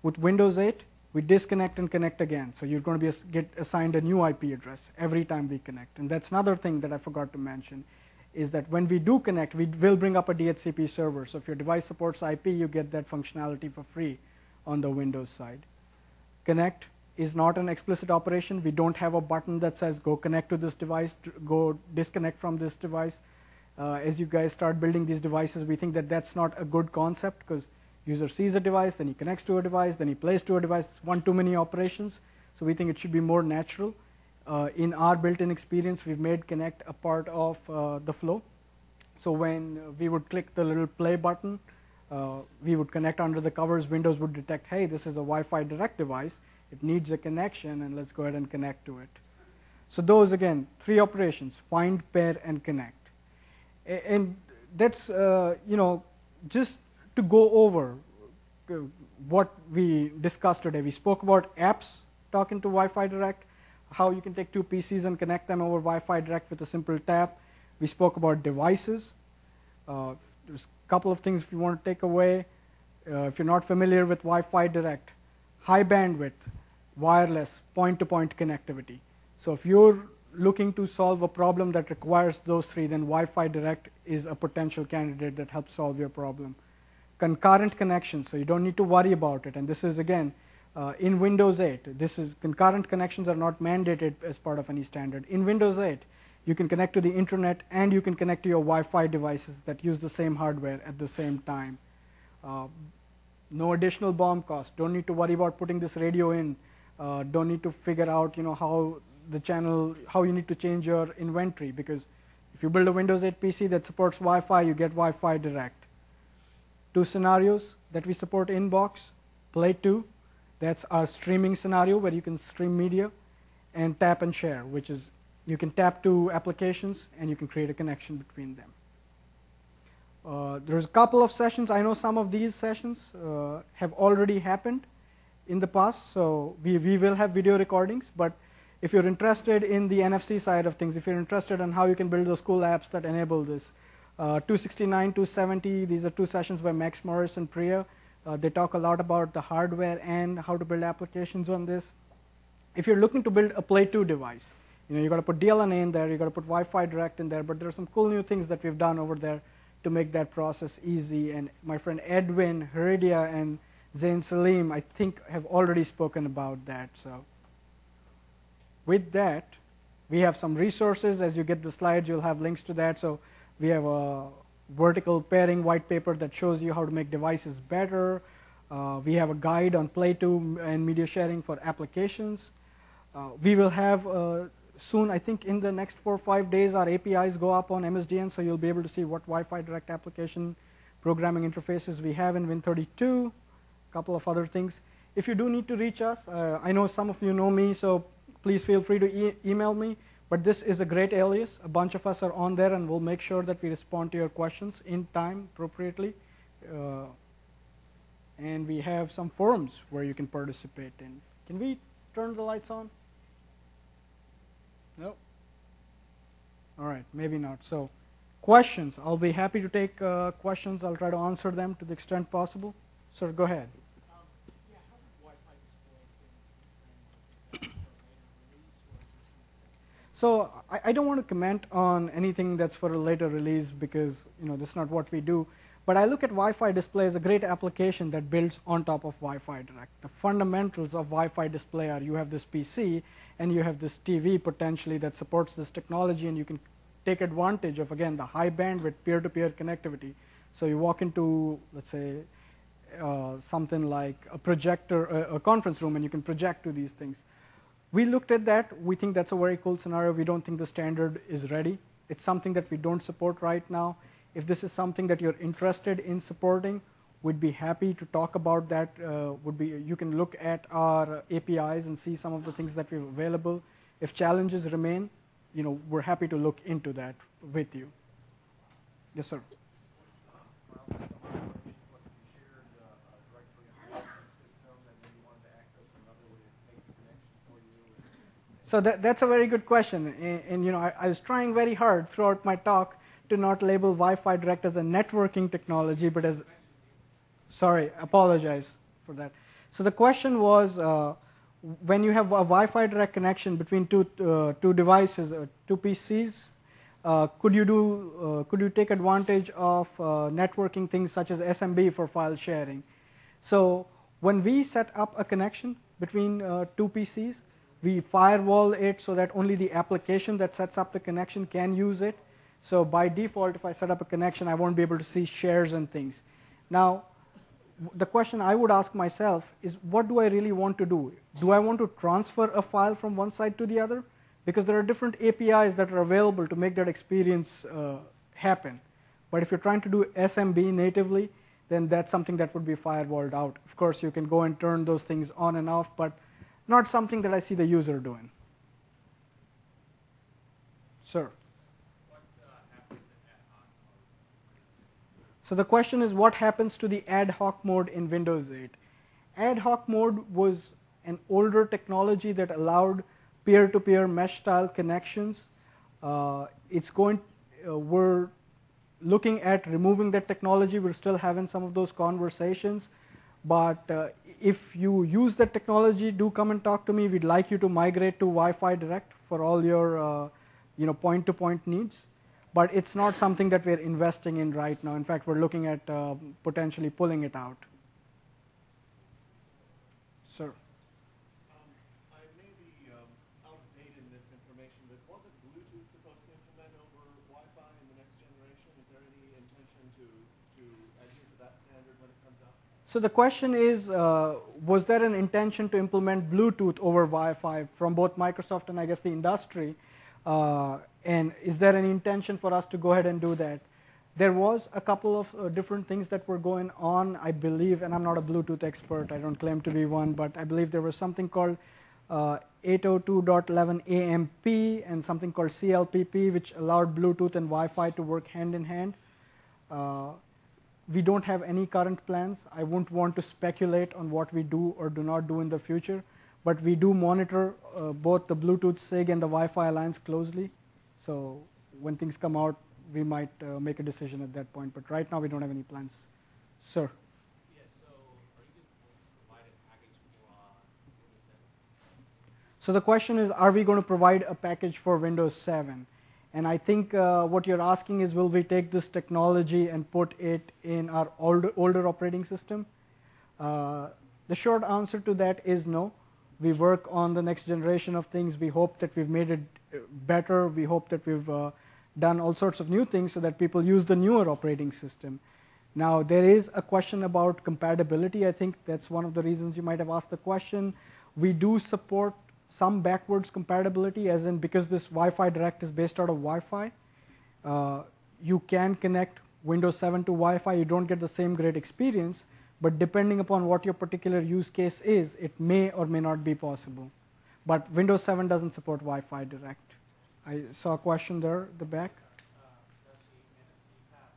With Windows 8, we disconnect and connect again. So you're going to get assigned a new IP address every time we connect. And that's another thing that I forgot to mention, is that when we do connect, we will bring up a DHCP server. So if your device supports IP, you get that functionality for free on the Windows side. Connect is not an explicit operation. We don't have a button that says go connect to this device, go disconnect from this device. As you guys start building these devices, we think that that's not a good concept, because user sees a device, then he connects to a device, then he plays to a device. It's one too many operations. So we think it should be more natural. In our built-in experience, we've made connect a part of the flow. So when we would click the little play button, we would connect under the covers. Windows would detect, hey, this is a Wi-Fi Direct device. It needs a connection, and let's go ahead and connect to it. So those, again, 3 operations: find, pair, and connect. And that's, just to go over what we discussed today. We spoke about apps talking to Wi-Fi Direct, how you can take 2 PCs and connect them over Wi-Fi Direct with a simple tap. We spoke about devices. There's a couple of things if you want to take away. If you're not familiar with Wi-Fi Direct, high bandwidth, wireless, point-to-point connectivity. So if you're looking to solve a problem that requires those 3, then Wi-Fi Direct is a potential candidate that helps solve your problem. Concurrent connections, so you don't need to worry about it. And this is, again, in Windows 8. Concurrent connections are not mandated as part of any standard. In Windows 8, you can connect to the internet, and you can connect to your Wi-Fi devices that use the same hardware at the same time. No additional BOM cost. Don't need to worry about putting this radio in. Don't need to figure out, how you need to change your inventory, because if you build a Windows 8 PC that supports Wi-Fi, you get Wi-Fi Direct. 2 scenarios that we support in box: Play 2, that's our streaming scenario where you can stream media, and tap and share, which is you can tap to applications and you can create a connection between them. There's a couple of sessions. I know some of these sessions have already happened in the past, so we will have video recordings. But if you're interested in the NFC side of things, if you're interested in how you can build those cool apps that enable this, 269, 270, these are 2 sessions by Max Morris and Priya. They talk a lot about the hardware and how to build applications on this. If you're looking to build a Play 2 device, you got to put DLNA in there, you got to put Wi-Fi Direct in there, but there are some cool new things that we've done over there to make that process easy. And my friend Edwin, Heridia, and Zain Salim, I think, have already spoken about that. So with that, we have some resources. As you get the slides, you'll have links to that. So we have a vertical pairing white paper that shows you how to make devices better. We have a guide on Play 2 and media sharing for applications. We will have soon, I think in the next 4 or 5 days, our APIs go up on MSDN, so you'll be able to see what Wi-Fi Direct application programming interfaces we have in Win32, a couple of other things. If you do need to reach us, I know some of you know me, so please feel free to email me. But this is a great alias. A bunch of us are on there, and we'll make sure that we respond to your questions in time appropriately. And we have some forums where you can participate in. Can we turn the lights on? No? All right, maybe not. So questions. I'll be happy to take questions. I'll try to answer them to the extent possible. Sir, go ahead. Yeah, how does Wi-Fi display So I don't want to comment on anything that's for a later release because that's not what we do. But I look at Wi-Fi display as a great application that builds on top of Wi-Fi Direct. The fundamentals of Wi-Fi display are you have this PC and you have this TV potentially that supports this technology, and you can take advantage of, again, the high bandwidth peer-to-peer connectivity. So you walk into, let's say, something like a projector, a conference room, and you can project to these things. We looked at that. We think that's a very cool scenario. We don't think the standard is ready. It's something that we don't support right now. If this is something that you're interested in supporting, we'd be happy to talk about that. You can look at our APIs and see some of the things that we have available. If challenges remain, we're happy to look into that with you. Yes, sir. So that's a very good question. And I was trying very hard throughout my talk to not label Wi-Fi Direct as a networking technology, but as, sorry, apologize for that. So the question was, when you have a Wi-Fi Direct connection between two devices, two PCs, could you take advantage of networking things such as SMB for file sharing? So when we set up a connection between two PCs, we firewall it so that only the application that sets up the connection can use it. So by default, if I set up a connection, I won't be able to see shares and things. Now, the question I would ask myself is, what do I really want to do? Do I want to transfer a file from one side to the other? Because there are different APIs that are available to make that experience happen. But if you're trying to do SMB natively, then that's something that would be firewalled out. Of course, you can go and turn those things on and off, but not something that I see the user doing. Sir? what happens in ad hoc mode? So the question is, what happens to the ad hoc mode in Windows 8? Ad hoc mode was an older technology that allowed peer-to-peer mesh-style connections. We're looking at removing that technology. We're still having some of those conversations. But if you use that technology, do come and talk to me. We'd like you to migrate to Wi-Fi Direct for all your point-to-point needs. But it's not something that we're investing in right now. In fact, we're looking at potentially pulling it out. Sir? I may be out of date in this information, but wasn't Bluetooth supposed to implement over Wi-Fi in the next generation? Is there any intention to adhere to that standard when it comes out? So the question is, was there an intention to implement Bluetooth over Wi-Fi from both Microsoft and I guess the industry? And is there any intention for us to go ahead and do that? There was a couple of different things that were going on, I believe, and I'm not a Bluetooth expert. I don't claim to be one, but I believe there was something called 802.11 AMP and something called CLPP, which allowed Bluetooth and Wi-Fi to work hand in hand. We don't have any current plans. I wouldn't want to speculate on what we do or do not do in the future, but we do monitor both the Bluetooth SIG and the Wi-Fi Alliance closely. So when things come out, we might make a decision at that point, but right now we don't have any plans. Sir? Yeah, so are you going to provide a package for Windows 7? So the question is, are we going to provide a package for Windows 7? And I think what you're asking is, will we take this technology and put it in our older operating system? The short answer to that is no. We work on the next generation of things. We hope that we've made it better. We hope that we've done all sorts of new things so that people use the newer operating system. Now, there is a question about compatibility. I think that's one of the reasons you might have asked the question. We do support some backwards compatibility, as in because this Wi-Fi Direct is based out of Wi-Fi, you can connect Windows 7 to Wi-Fi. You don't get the same great experience, but depending upon what your particular use case is, it may or may not be possible. But Windows 7 doesn't support Wi-Fi Direct. I saw a question there at the back. Does the NFC tap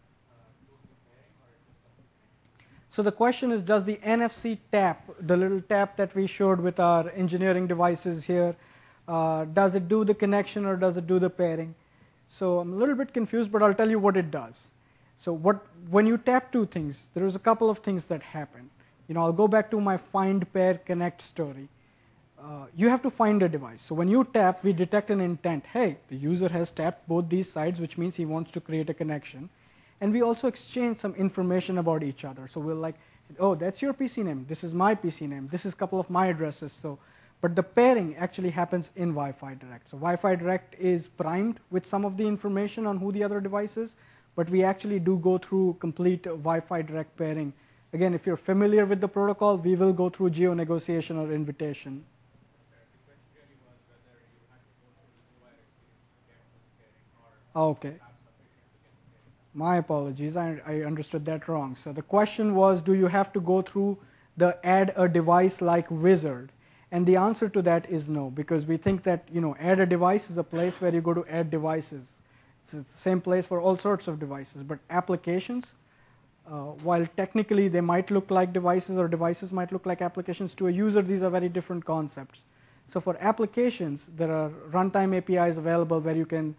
do the pairing or it just doesn't? So the question is, does the NFC tap, the little tap that we showed with our engineering devices here, does it do the connection or does it do the pairing? So I'm a little bit confused, but I'll tell you what it does. So when you tap two things, there's a couple of things that happen. I'll go back to my find, pair, connect story. You have to find a device. So when you tap, we detect an intent. Hey, the user has tapped both these sides, which means he wants to create a connection. And we also exchange some information about each other. So we're like, oh, that's your PC name. This is my PC name. This is a couple of my addresses. But the pairing actually happens in Wi-Fi Direct. So Wi-Fi Direct is primed with some of the information on who the other device is, but we actually do go through complete Wi-Fi Direct pairing. Again, if you're familiar with the protocol, we will go through geo-negotiation or invitation. The question really was whether you have to go through the UI experience to get the pairing or Okay. have sufficient to get the pairing. My apologies, I understood that wrong. So the question was, do you have to go through the add a device like wizard? And the answer to that is no, because we think that add a device is a place where you go to add devices. It's the same place for all sorts of devices, but applications, while technically they might look like devices or devices might look like applications, to a user these are very different concepts. So for applications, there are runtime APIs available where you can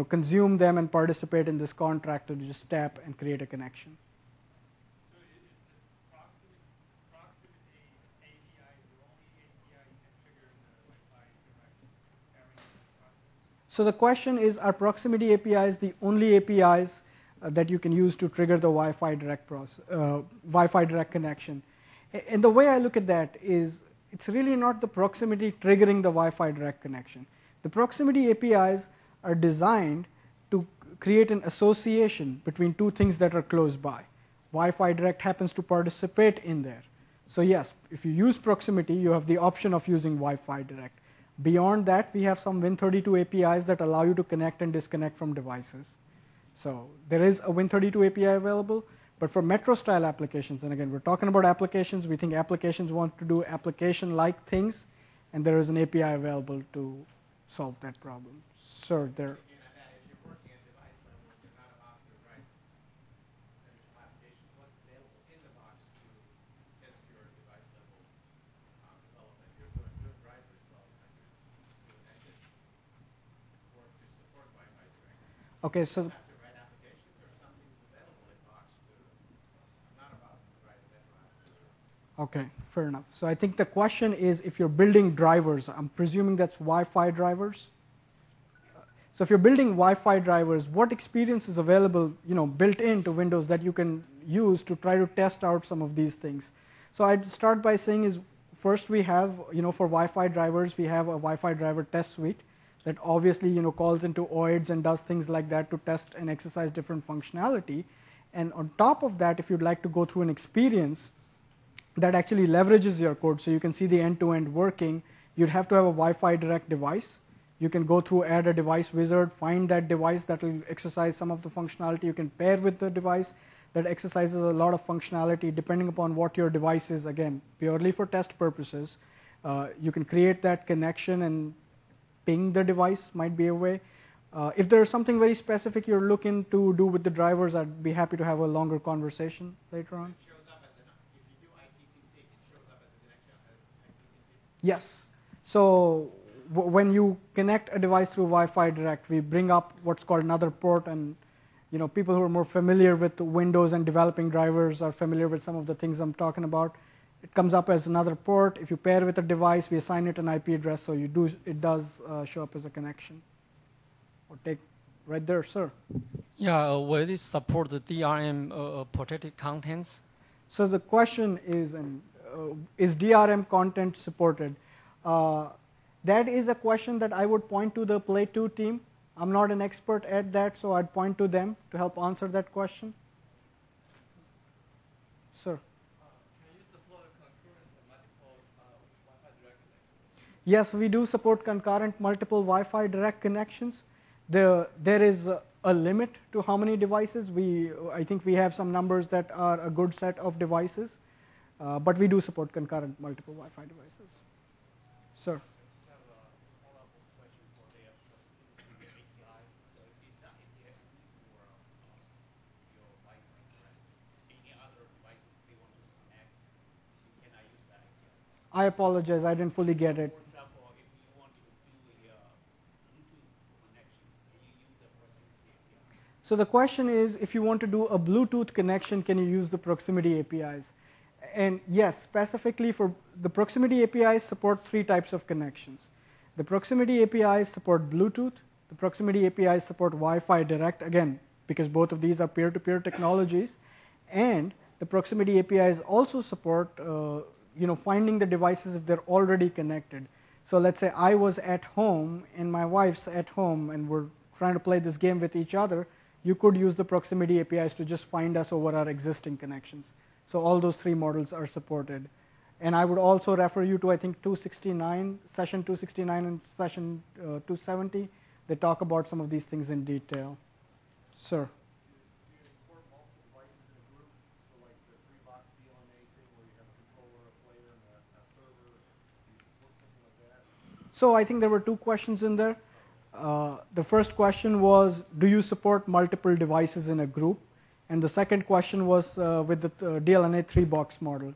consume them and participate in this contract to just tap and create a connection. So is this proximity API is the only API you can trigger in the Wi-Fi Direct pairing process? So the question is, are proximity APIs the only APIs that you can use to trigger the Wi-Fi Direct connection? And the way I look at that is, it's really not the proximity triggering the Wi-Fi Direct connection. The proximity APIs are designed to create an association between two things that are close by. Wi-Fi Direct happens to participate in there. So yes, if you use proximity, you have the option of using Wi-Fi Direct. Beyond that, we have some Win32 APIs that allow you to connect and disconnect from devices. So there is a Win32 API available, but for metro-style applications, and again, we're talking about applications, we think applications want to do application-like things, and there is an API available to solve that problem. Sir, there. Again, on that, if you're working at device level, you're not about to write additional applications. What's available in the box to test your device level development? You're doing good driver development. You're doing that just work to support Wi-Fi Direct. Okay, so You have to write applications or something's available in box to. I'm not about to write that app. okay, fair enough. So I think the question is, if you're building drivers, I'm presuming that's Wi-Fi drivers. So if you're building Wi-Fi drivers, what experience is available, built into Windows that you can use to try to test out some of these things? So I'd start by saying is, first we have, for Wi-Fi drivers, we have a Wi-Fi driver test suite that obviously, calls into OIDs and does things like that to test and exercise different functionality. And on top of that, if you'd like to go through an experience that actually leverages your code so you can see the end-to-end working, you'd have to have a Wi-Fi Direct device. You can go through add a device wizard, find that device that will exercise some of the functionality. You can pair with the device that exercises a lot of functionality depending upon what your device is, again, purely for test purposes. You can create that connection and ping the device might be a way. If there's something very specific you're looking to do with the drivers, I'd be happy to have a longer conversation later on. It shows up as an, if you do IPv6, it shows up as a connection as IPv6. Yes. So when you connect a device through Wi-Fi Direct, we bring up what's called another port, and people who are more familiar with Windows and developing drivers are familiar with some of the things I'm talking about. It comes up as another port. If you pair with a device, we assign it an IP address, so it does show up as a connection. Or take right there, sir. Yeah, will this support the DRM protected contents? So the question is DRM content supported? That is a question that I would point to the Play 2 team. I'm not an expert at that, so I'd point to them to help answer that question. Sir. Can you support concurrent multiple Wi-Fi direct connections? Yes, we do support concurrent multiple Wi-Fi direct connections. There is a limit to how many devices. I think we have some numbers that are a good set of devices, but we do support concurrent multiple Wi-Fi devices. Sir. I apologize, I didn't fully get it. For example, if you want to do a Bluetooth connection, can you use the proximity API? So the question is, if you want to do a Bluetooth connection, can you use the proximity APIs? And yes, specifically for the proximity APIs support 3 types of connections. The proximity APIs support Bluetooth. The proximity APIs support Wi-Fi Direct, again, because both of these are peer-to-peer technologies. And the proximity APIs also support finding the devices if they're already connected. So let's say I was at home and my wife's at home and we're trying to play this game with each other, you could use the proximity APIs to just find us over our existing connections. So all those 3 models are supported. And I would also refer you to, I think, 269, session 269 and session 270. They talk about some of these things in detail. Sir. Do you support multiple devices in a group? So like the 3-box DLNA thing where you have a controller, a player, and a server. Do you support something like that? So I think there were 2 questions in there. The first question was, do you support multiple devices in a group? And the second question was with the DLNA 3-box model.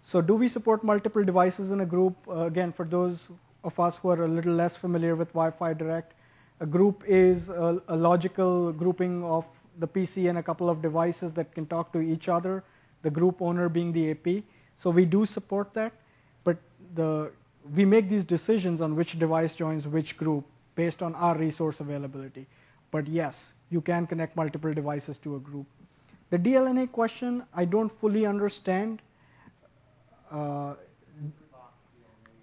So do we support multiple devices in a group? Again, for those of us who are a little less familiar with Wi-Fi Direct, a group is a logical grouping of the PC and a couple of devices that can talk to each other, the group owner being the AP. So we do support that, but we make these decisions on which device joins which group based on our resource availability. But yes, you can connect multiple devices to a group. The DLNA question, I don't fully understand.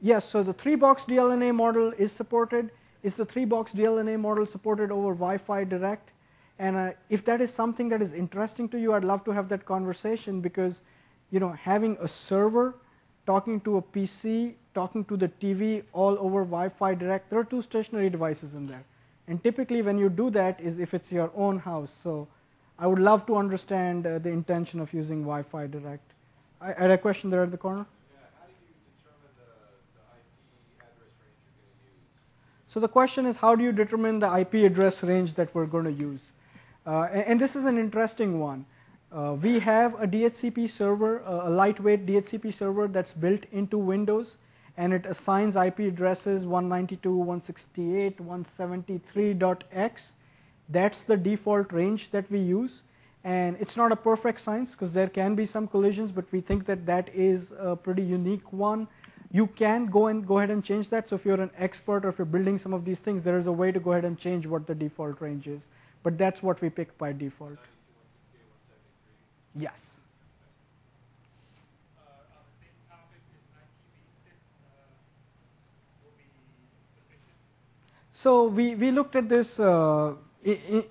Yes, so the 3-box DLNA model is supported. Is the 3-box DLNA model supported over Wi-Fi Direct? And if that is something that is interesting to you, I'd love to have that conversation, because having a server talking to a PC, talking to the TV all over Wi-Fi Direct, there are 2 stationary devices in there. And typically when you do that is if it's your own house. So I would love to understand the intention of using Wi-Fi Direct. I had a question there at the corner. Yeah, how do you determine the IP address range you're going to use? So the question is, how do you determine the IP address range that we're going to use? And this is an interesting one. We have a DHCP server, a lightweight DHCP server that's built into Windows, and it assigns IP addresses 192.168.173.x. That's the default range that we use. And it's not a perfect science, because there can be some collisions, but we think that that is a pretty unique one. You can go ahead and change that. So if you're an expert or if you're building some of these things, there is a way to go ahead and change what the default range is. But that's what we pick by default. 92.168.173. Yes. On the same topic, is IPv6 will be sufficient? So we looked at this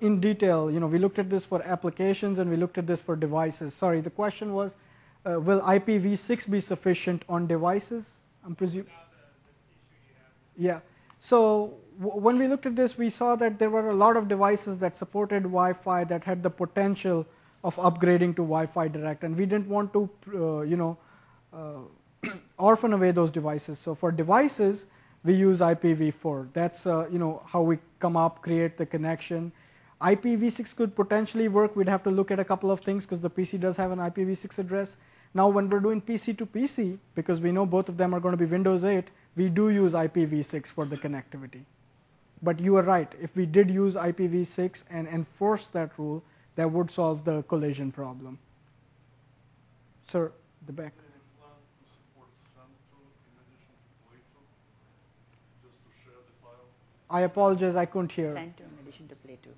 in detail. We looked at this for applications and we looked at this for devices. Sorry, the question was, will IPv6 be sufficient on devices? I'm presuming. Yeah. So when we looked at this, we saw that there were a lot of devices that supported Wi-Fi that had the potential of upgrading to Wi-Fi Direct, and we didn't want to, orphan away those devices. So for devices, we use IPv4. That's how we come up, create the connection. IPv6 could potentially work. We'd have to look at a couple of things because the PC does have an IPv6 address. Now when we're doing PC to PC, because we know both of them are going to be Windows 8, we do use IPv6 for the connectivity. But you are right. If we did use IPv6 and enforce that rule, that would solve the collision problem. Sir, the back. I apologize, I couldn't hear. Send to in addition to play to.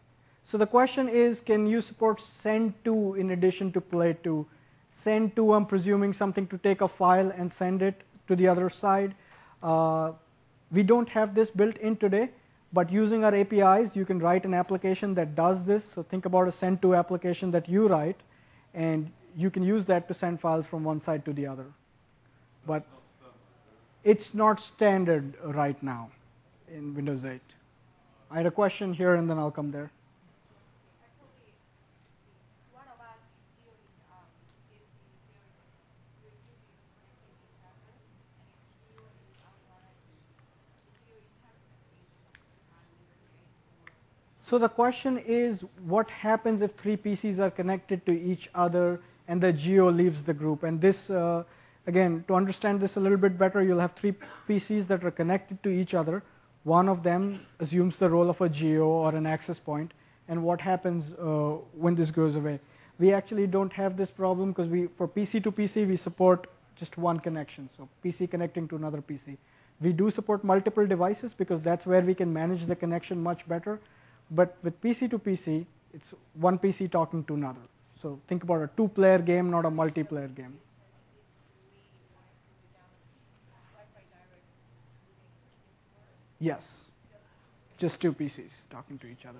So the question is, can you support send to in addition to play to? Send to, I'm presuming something to take a file and send it to the other side. We don't have this built in today, but using our APIs, you can write an application that does this. So think about a send to application that you write, and you can use that to send files from one side to the other. But it's not standard right now in Windows 8. I had a question here, and then I'll come there. So the question is, what happens if 3 PCs are connected to each other and the geo leaves the group? And this, again, to understand this a little bit better, you'll have 3 PCs that are connected to each other. One of them assumes the role of a geo or an access point. And what happens when this goes away? We actually don't have this problem because for PC to PC, we support just one connection. So PC connecting to another PC. We do support multiple devices because that's where we can manage the connection much better. But with PC to PC, it's one PC talking to another. So think about a 2-player game, not a multiplayer game. Yes, just 2 PCs talking to each other.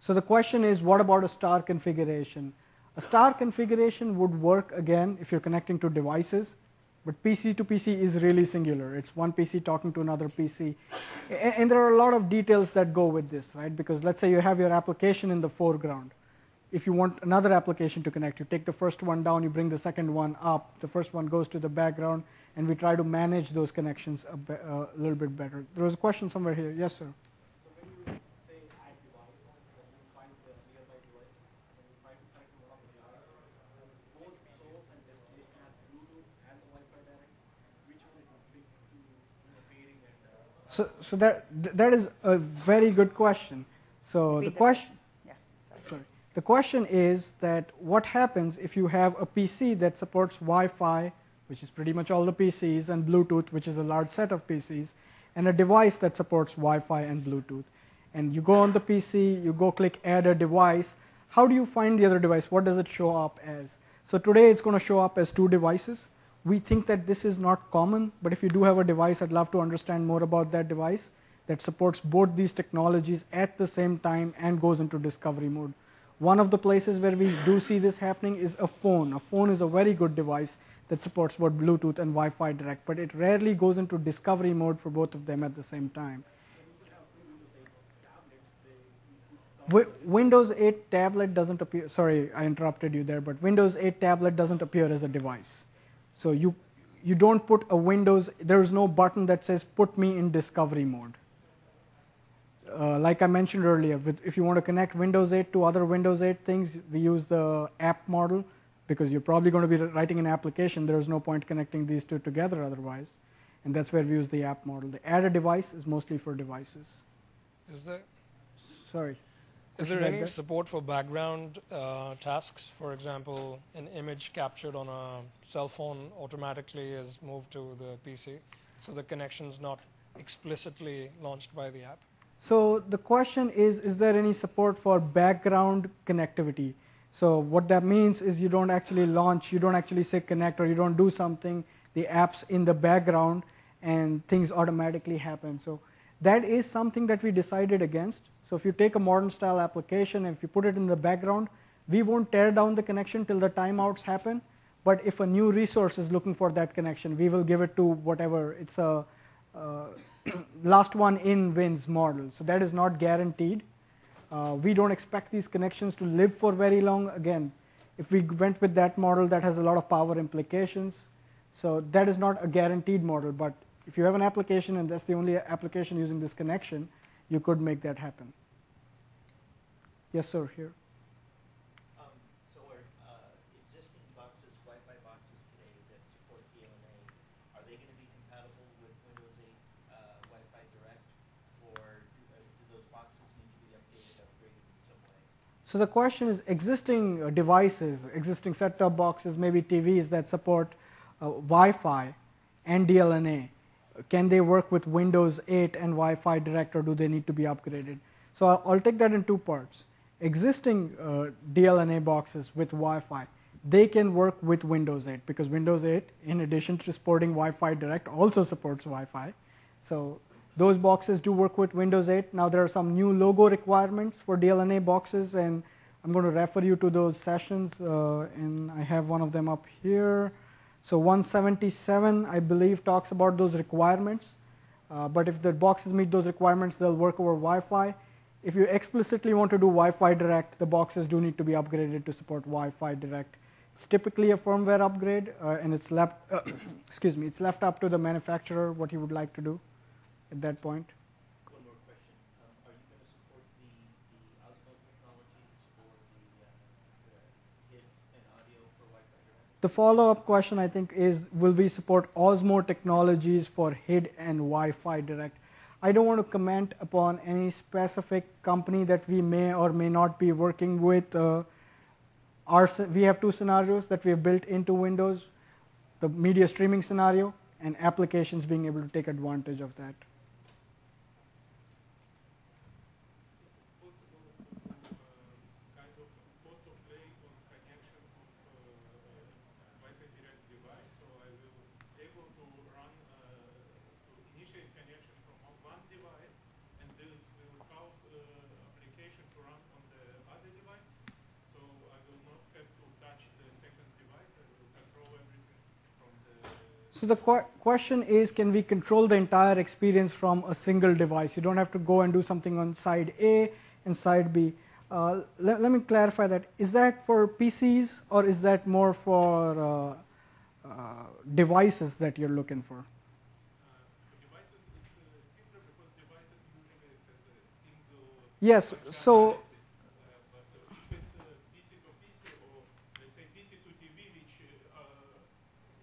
So the question is, what about a star configuration? A star configuration would work, again, if you're connecting to devices. But PC to PC is really singular. It's one PC talking to another PC. And there are a lot of details that go with this, right? Because let's say you have your application in the foreground. If you want another application to connect, you take the first one down, you bring the second one up. The first one goes to the background, and we try to manage those connections a little bit better. There was a question somewhere here. Yes, sir. So that is a very good question. So the question, the question is that what happens if you have a PC that supports Wi-Fi, which is pretty much all the PCs, and Bluetooth, which is a large set of PCs, and a device that supports Wi-Fi and Bluetooth. And you go on the PC, you go click add a device. How do you find the other device? What does it show up as? So today it's going to show up as 2 devices. We think that this is not common, but if you do have a device, I'd love to understand more about that device that supports both these technologies at the same time and goes into discovery mode. One of the places where we do see this happening is a phone. A phone is a very good device that supports both Bluetooth and Wi-Fi direct, but it rarely goes into discovery mode for both of them at the same time. Windows 8 tablet doesn't appear, sorry, I interrupted you there, but Windows 8 tablet doesn't appear as a device. So you don't put a Windows, there is no button that says put me in discovery mode. Like I mentioned earlier, if you want to connect Windows 8 to other Windows 8 things, we use the app model because you're probably going to be writing an application. There's no point connecting these two together otherwise. And that's where we use the app model. The add a device is mostly for devices. Sorry. Is there any support for background tasks? For example, an image captured on a cell phone automatically is moved to the PC, so the connection's not explicitly launched by the app? So the question is there any support for background connectivity? So what that means is you don't actually launch, you don't actually say connect, or you don't do something, the app's in the background, and things automatically happen. So that is something that we decided against. So if you take a modern style application and if you put it in the background, we won't tear down the connection till the timeouts happen. But if a new resource is looking for that connection, we will give it to whatever. It's a last one in wins model. So that is not guaranteed. We don't expect these connections to live for very long. Again, If we went with that model, that has a lot of power implications. So that is not a guaranteed model, but if you have an application and that's the only application using this connection, you could make that happen. Yes, sir, here. So are existing boxes, Wi-Fi boxes today that support DLNA, are they going to be compatible with Windows 8 Wi-Fi Direct, or do those boxes need to be updated, upgraded in some way? So the question is, existing devices, existing set-top boxes, maybe TVs that support Wi-Fi and DLNA, can they work with Windows 8 and Wi-Fi Direct, or do they need to be upgraded? So I'll take that in two parts. Existing DLNA boxes with Wi-Fi, they can work with Windows 8 because Windows 8, in addition to supporting Wi-Fi Direct, also supports Wi-Fi. So those boxes do work with Windows 8. Now there are some new logo requirements for DLNA boxes, and I'm going to refer you to those sessions, and I have one of them up here. So 177, I believe, talks about those requirements. But if the boxes meet those requirements, they'll work over Wi-Fi. If you explicitly want to do Wi-Fi Direct, the boxes do need to be upgraded to support Wi-Fi Direct. It's typically a firmware upgrade, and it's left, it's left up to the manufacturer what he would like to do at that point. One more question. Are you going to support the Osmo technologies for the HID and audio for Wi-Fi Direct? The follow-up question, I think, is will we support Osmo technologies for HID and Wi-Fi Direct? I don't want to comment upon any specific company that we may or may not be working with. We have two scenarios that we have built into Windows, the media streaming scenario and applications being able to take advantage of that. Kind of autoplay on connection of Wi-Fi Direct device, so I will able to run to initiate connection from one device, and this will cause application to run on the other device. So I will not have to touch the second device. I will control everything from the. So the question is, can we control the entire experience from a single device? You don't have to go and do something on side A and side B. Let me clarify that. Is that for PCs or is that more for devices that you're looking for? For devices, it's simpler because devices usually has a single. Yes. So But if it's PC to PC or let's say PC to TV, which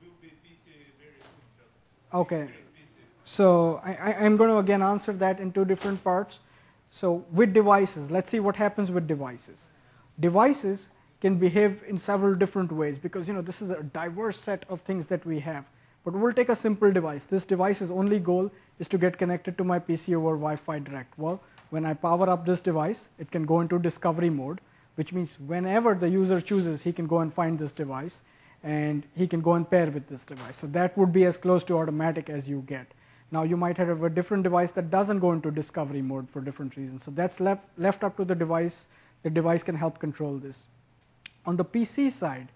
will be PC very soon, just okay. extreme PC. So I'm going to again answer that in two different parts. So with devices, let's see what happens with devices. Devices can behave in several different ways because this is a diverse set of things that we have. But we'll take a simple device. This device's only goal is to get connected to my PC over Wi-Fi Direct. Well, when I power up this device, it can go into discovery mode, which means whenever the user chooses, he can go and find this device, and he can go and pair with this device. So that would be as close to automatic as you get. Now you might have a different device that doesn't go into discovery mode for different reasons. So that's left up to the device. The device can help control this. On the PC side,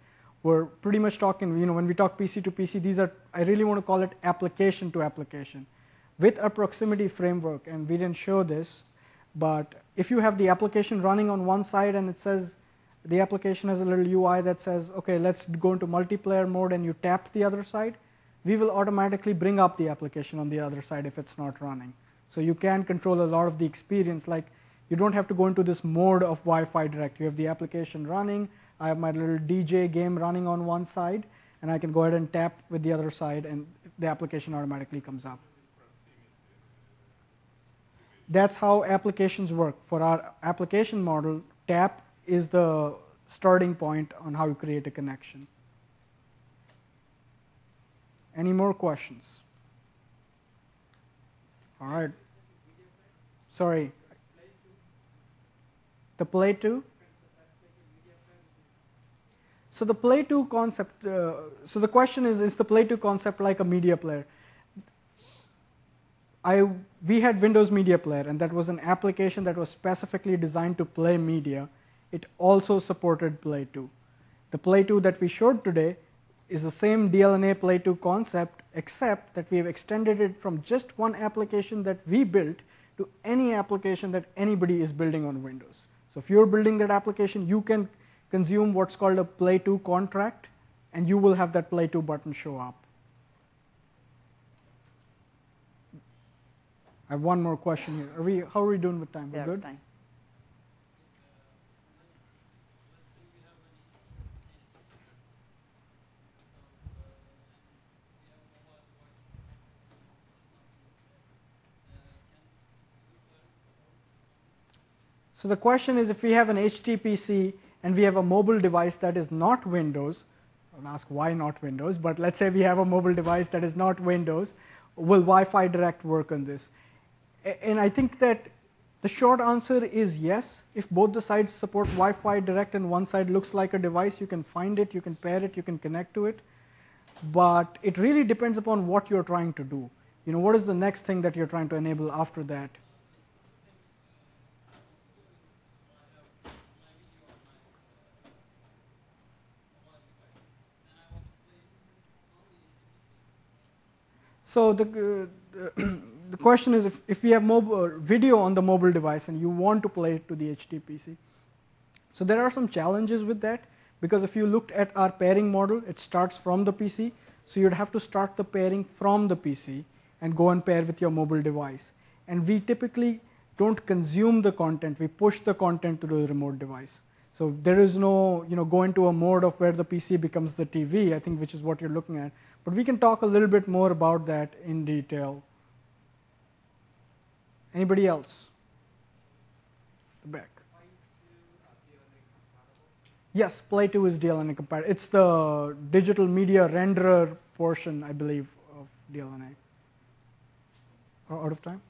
we're pretty much talking, when we talk PC to PC, these are, I really want to call it application to application. With a proximity framework, and we didn't show this, but if you have the application running on one side and it says, the application has a little UI that says, okay, let's go into multiplayer mode, and you tap the other side, we will automatically bring up the application on the other side if it's not running. So you can control a lot of the experience. Like you don't have to go into this mode of Wi-Fi Direct. You have the application running. I have my little DJ game running on one side, and I can go ahead and tap with the other side, and the application automatically comes up. That's how applications work. For our application model, tap is the starting point on how you create a connection. Any more questions? All right. Sorry. The Play 2? So the Play 2 concept, so the question is the Play 2 concept like a media player? We had Windows Media Player, and that was an application that was specifically designed to play media. It also supported Play 2. The Play 2 that we showed today is the same DLNA Play 2 concept, except that we have extended it from just one application that we built to any application that anybody is building on Windows. So if you're building that application, you can consume what's called a Play To contract, and you will have that Play To button show up. I have one more question here. How are we doing with time? We're good? Fine. So the question is, if we have an HTPC and we have a mobile device that is not Windows, I'll ask why not Windows, but let's say we have a mobile device that is not Windows, will Wi-Fi Direct work on this? And I think that the short answer is yes. If both the sides support Wi-Fi Direct and one side looks like a device, you can find it, you can pair it, you can connect to it. But it really depends upon what you're trying to do. You know, what is the next thing that you're trying to enable after that? So the question is, if we have video on the mobile device and you want to play it to the HTPC. So there are some challenges with that, because if you looked at our pairing model, it starts from the PC. So you'd have to start the pairing from the PC and go and pair with your mobile device. And we typically don't consume the content. We push the content to the remote device. So there is no, go into a mode of where the PC becomes the TV, I think, which is what you're looking at. But we can talk a little bit more about that in detail. Anybody else? The back. Yes, Play 2 is DLNA compatible. It's the digital media renderer portion, I believe, of DLNA. Out of time?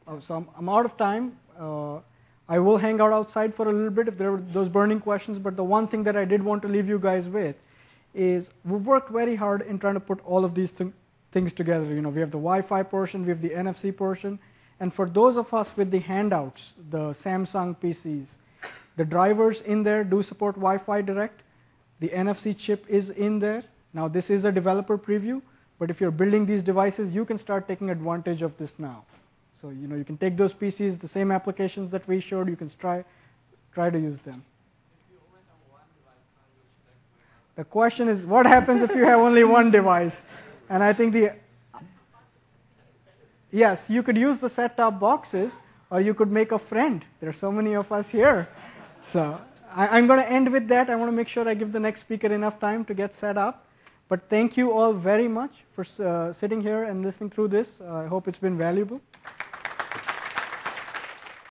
Oh, so I'm out of time. I will hang out outside for a little bit if there are those burning questions, but the one thing that I did want to leave you guys with is we've worked very hard in trying to put all of these things together. We have the Wi-Fi portion, we have the NFC portion, and for those of us with the handouts, the Samsung PCs, the drivers in there do support Wi-Fi Direct. The NFC chip is in there. Now this is a developer preview, but if you're building these devices, you can start taking advantage of this now. So you can take those PCs, the same applications that we showed, you can try to use them. The question is, what happens if you have only one device? And I think yes, you could use the set-top boxes, or you could make a friend. There are so many of us here. So I'm going to end with that. I want to make sure I give the next speaker enough time to get set up. But thank you all very much for sitting here and listening through this. I hope it's been valuable.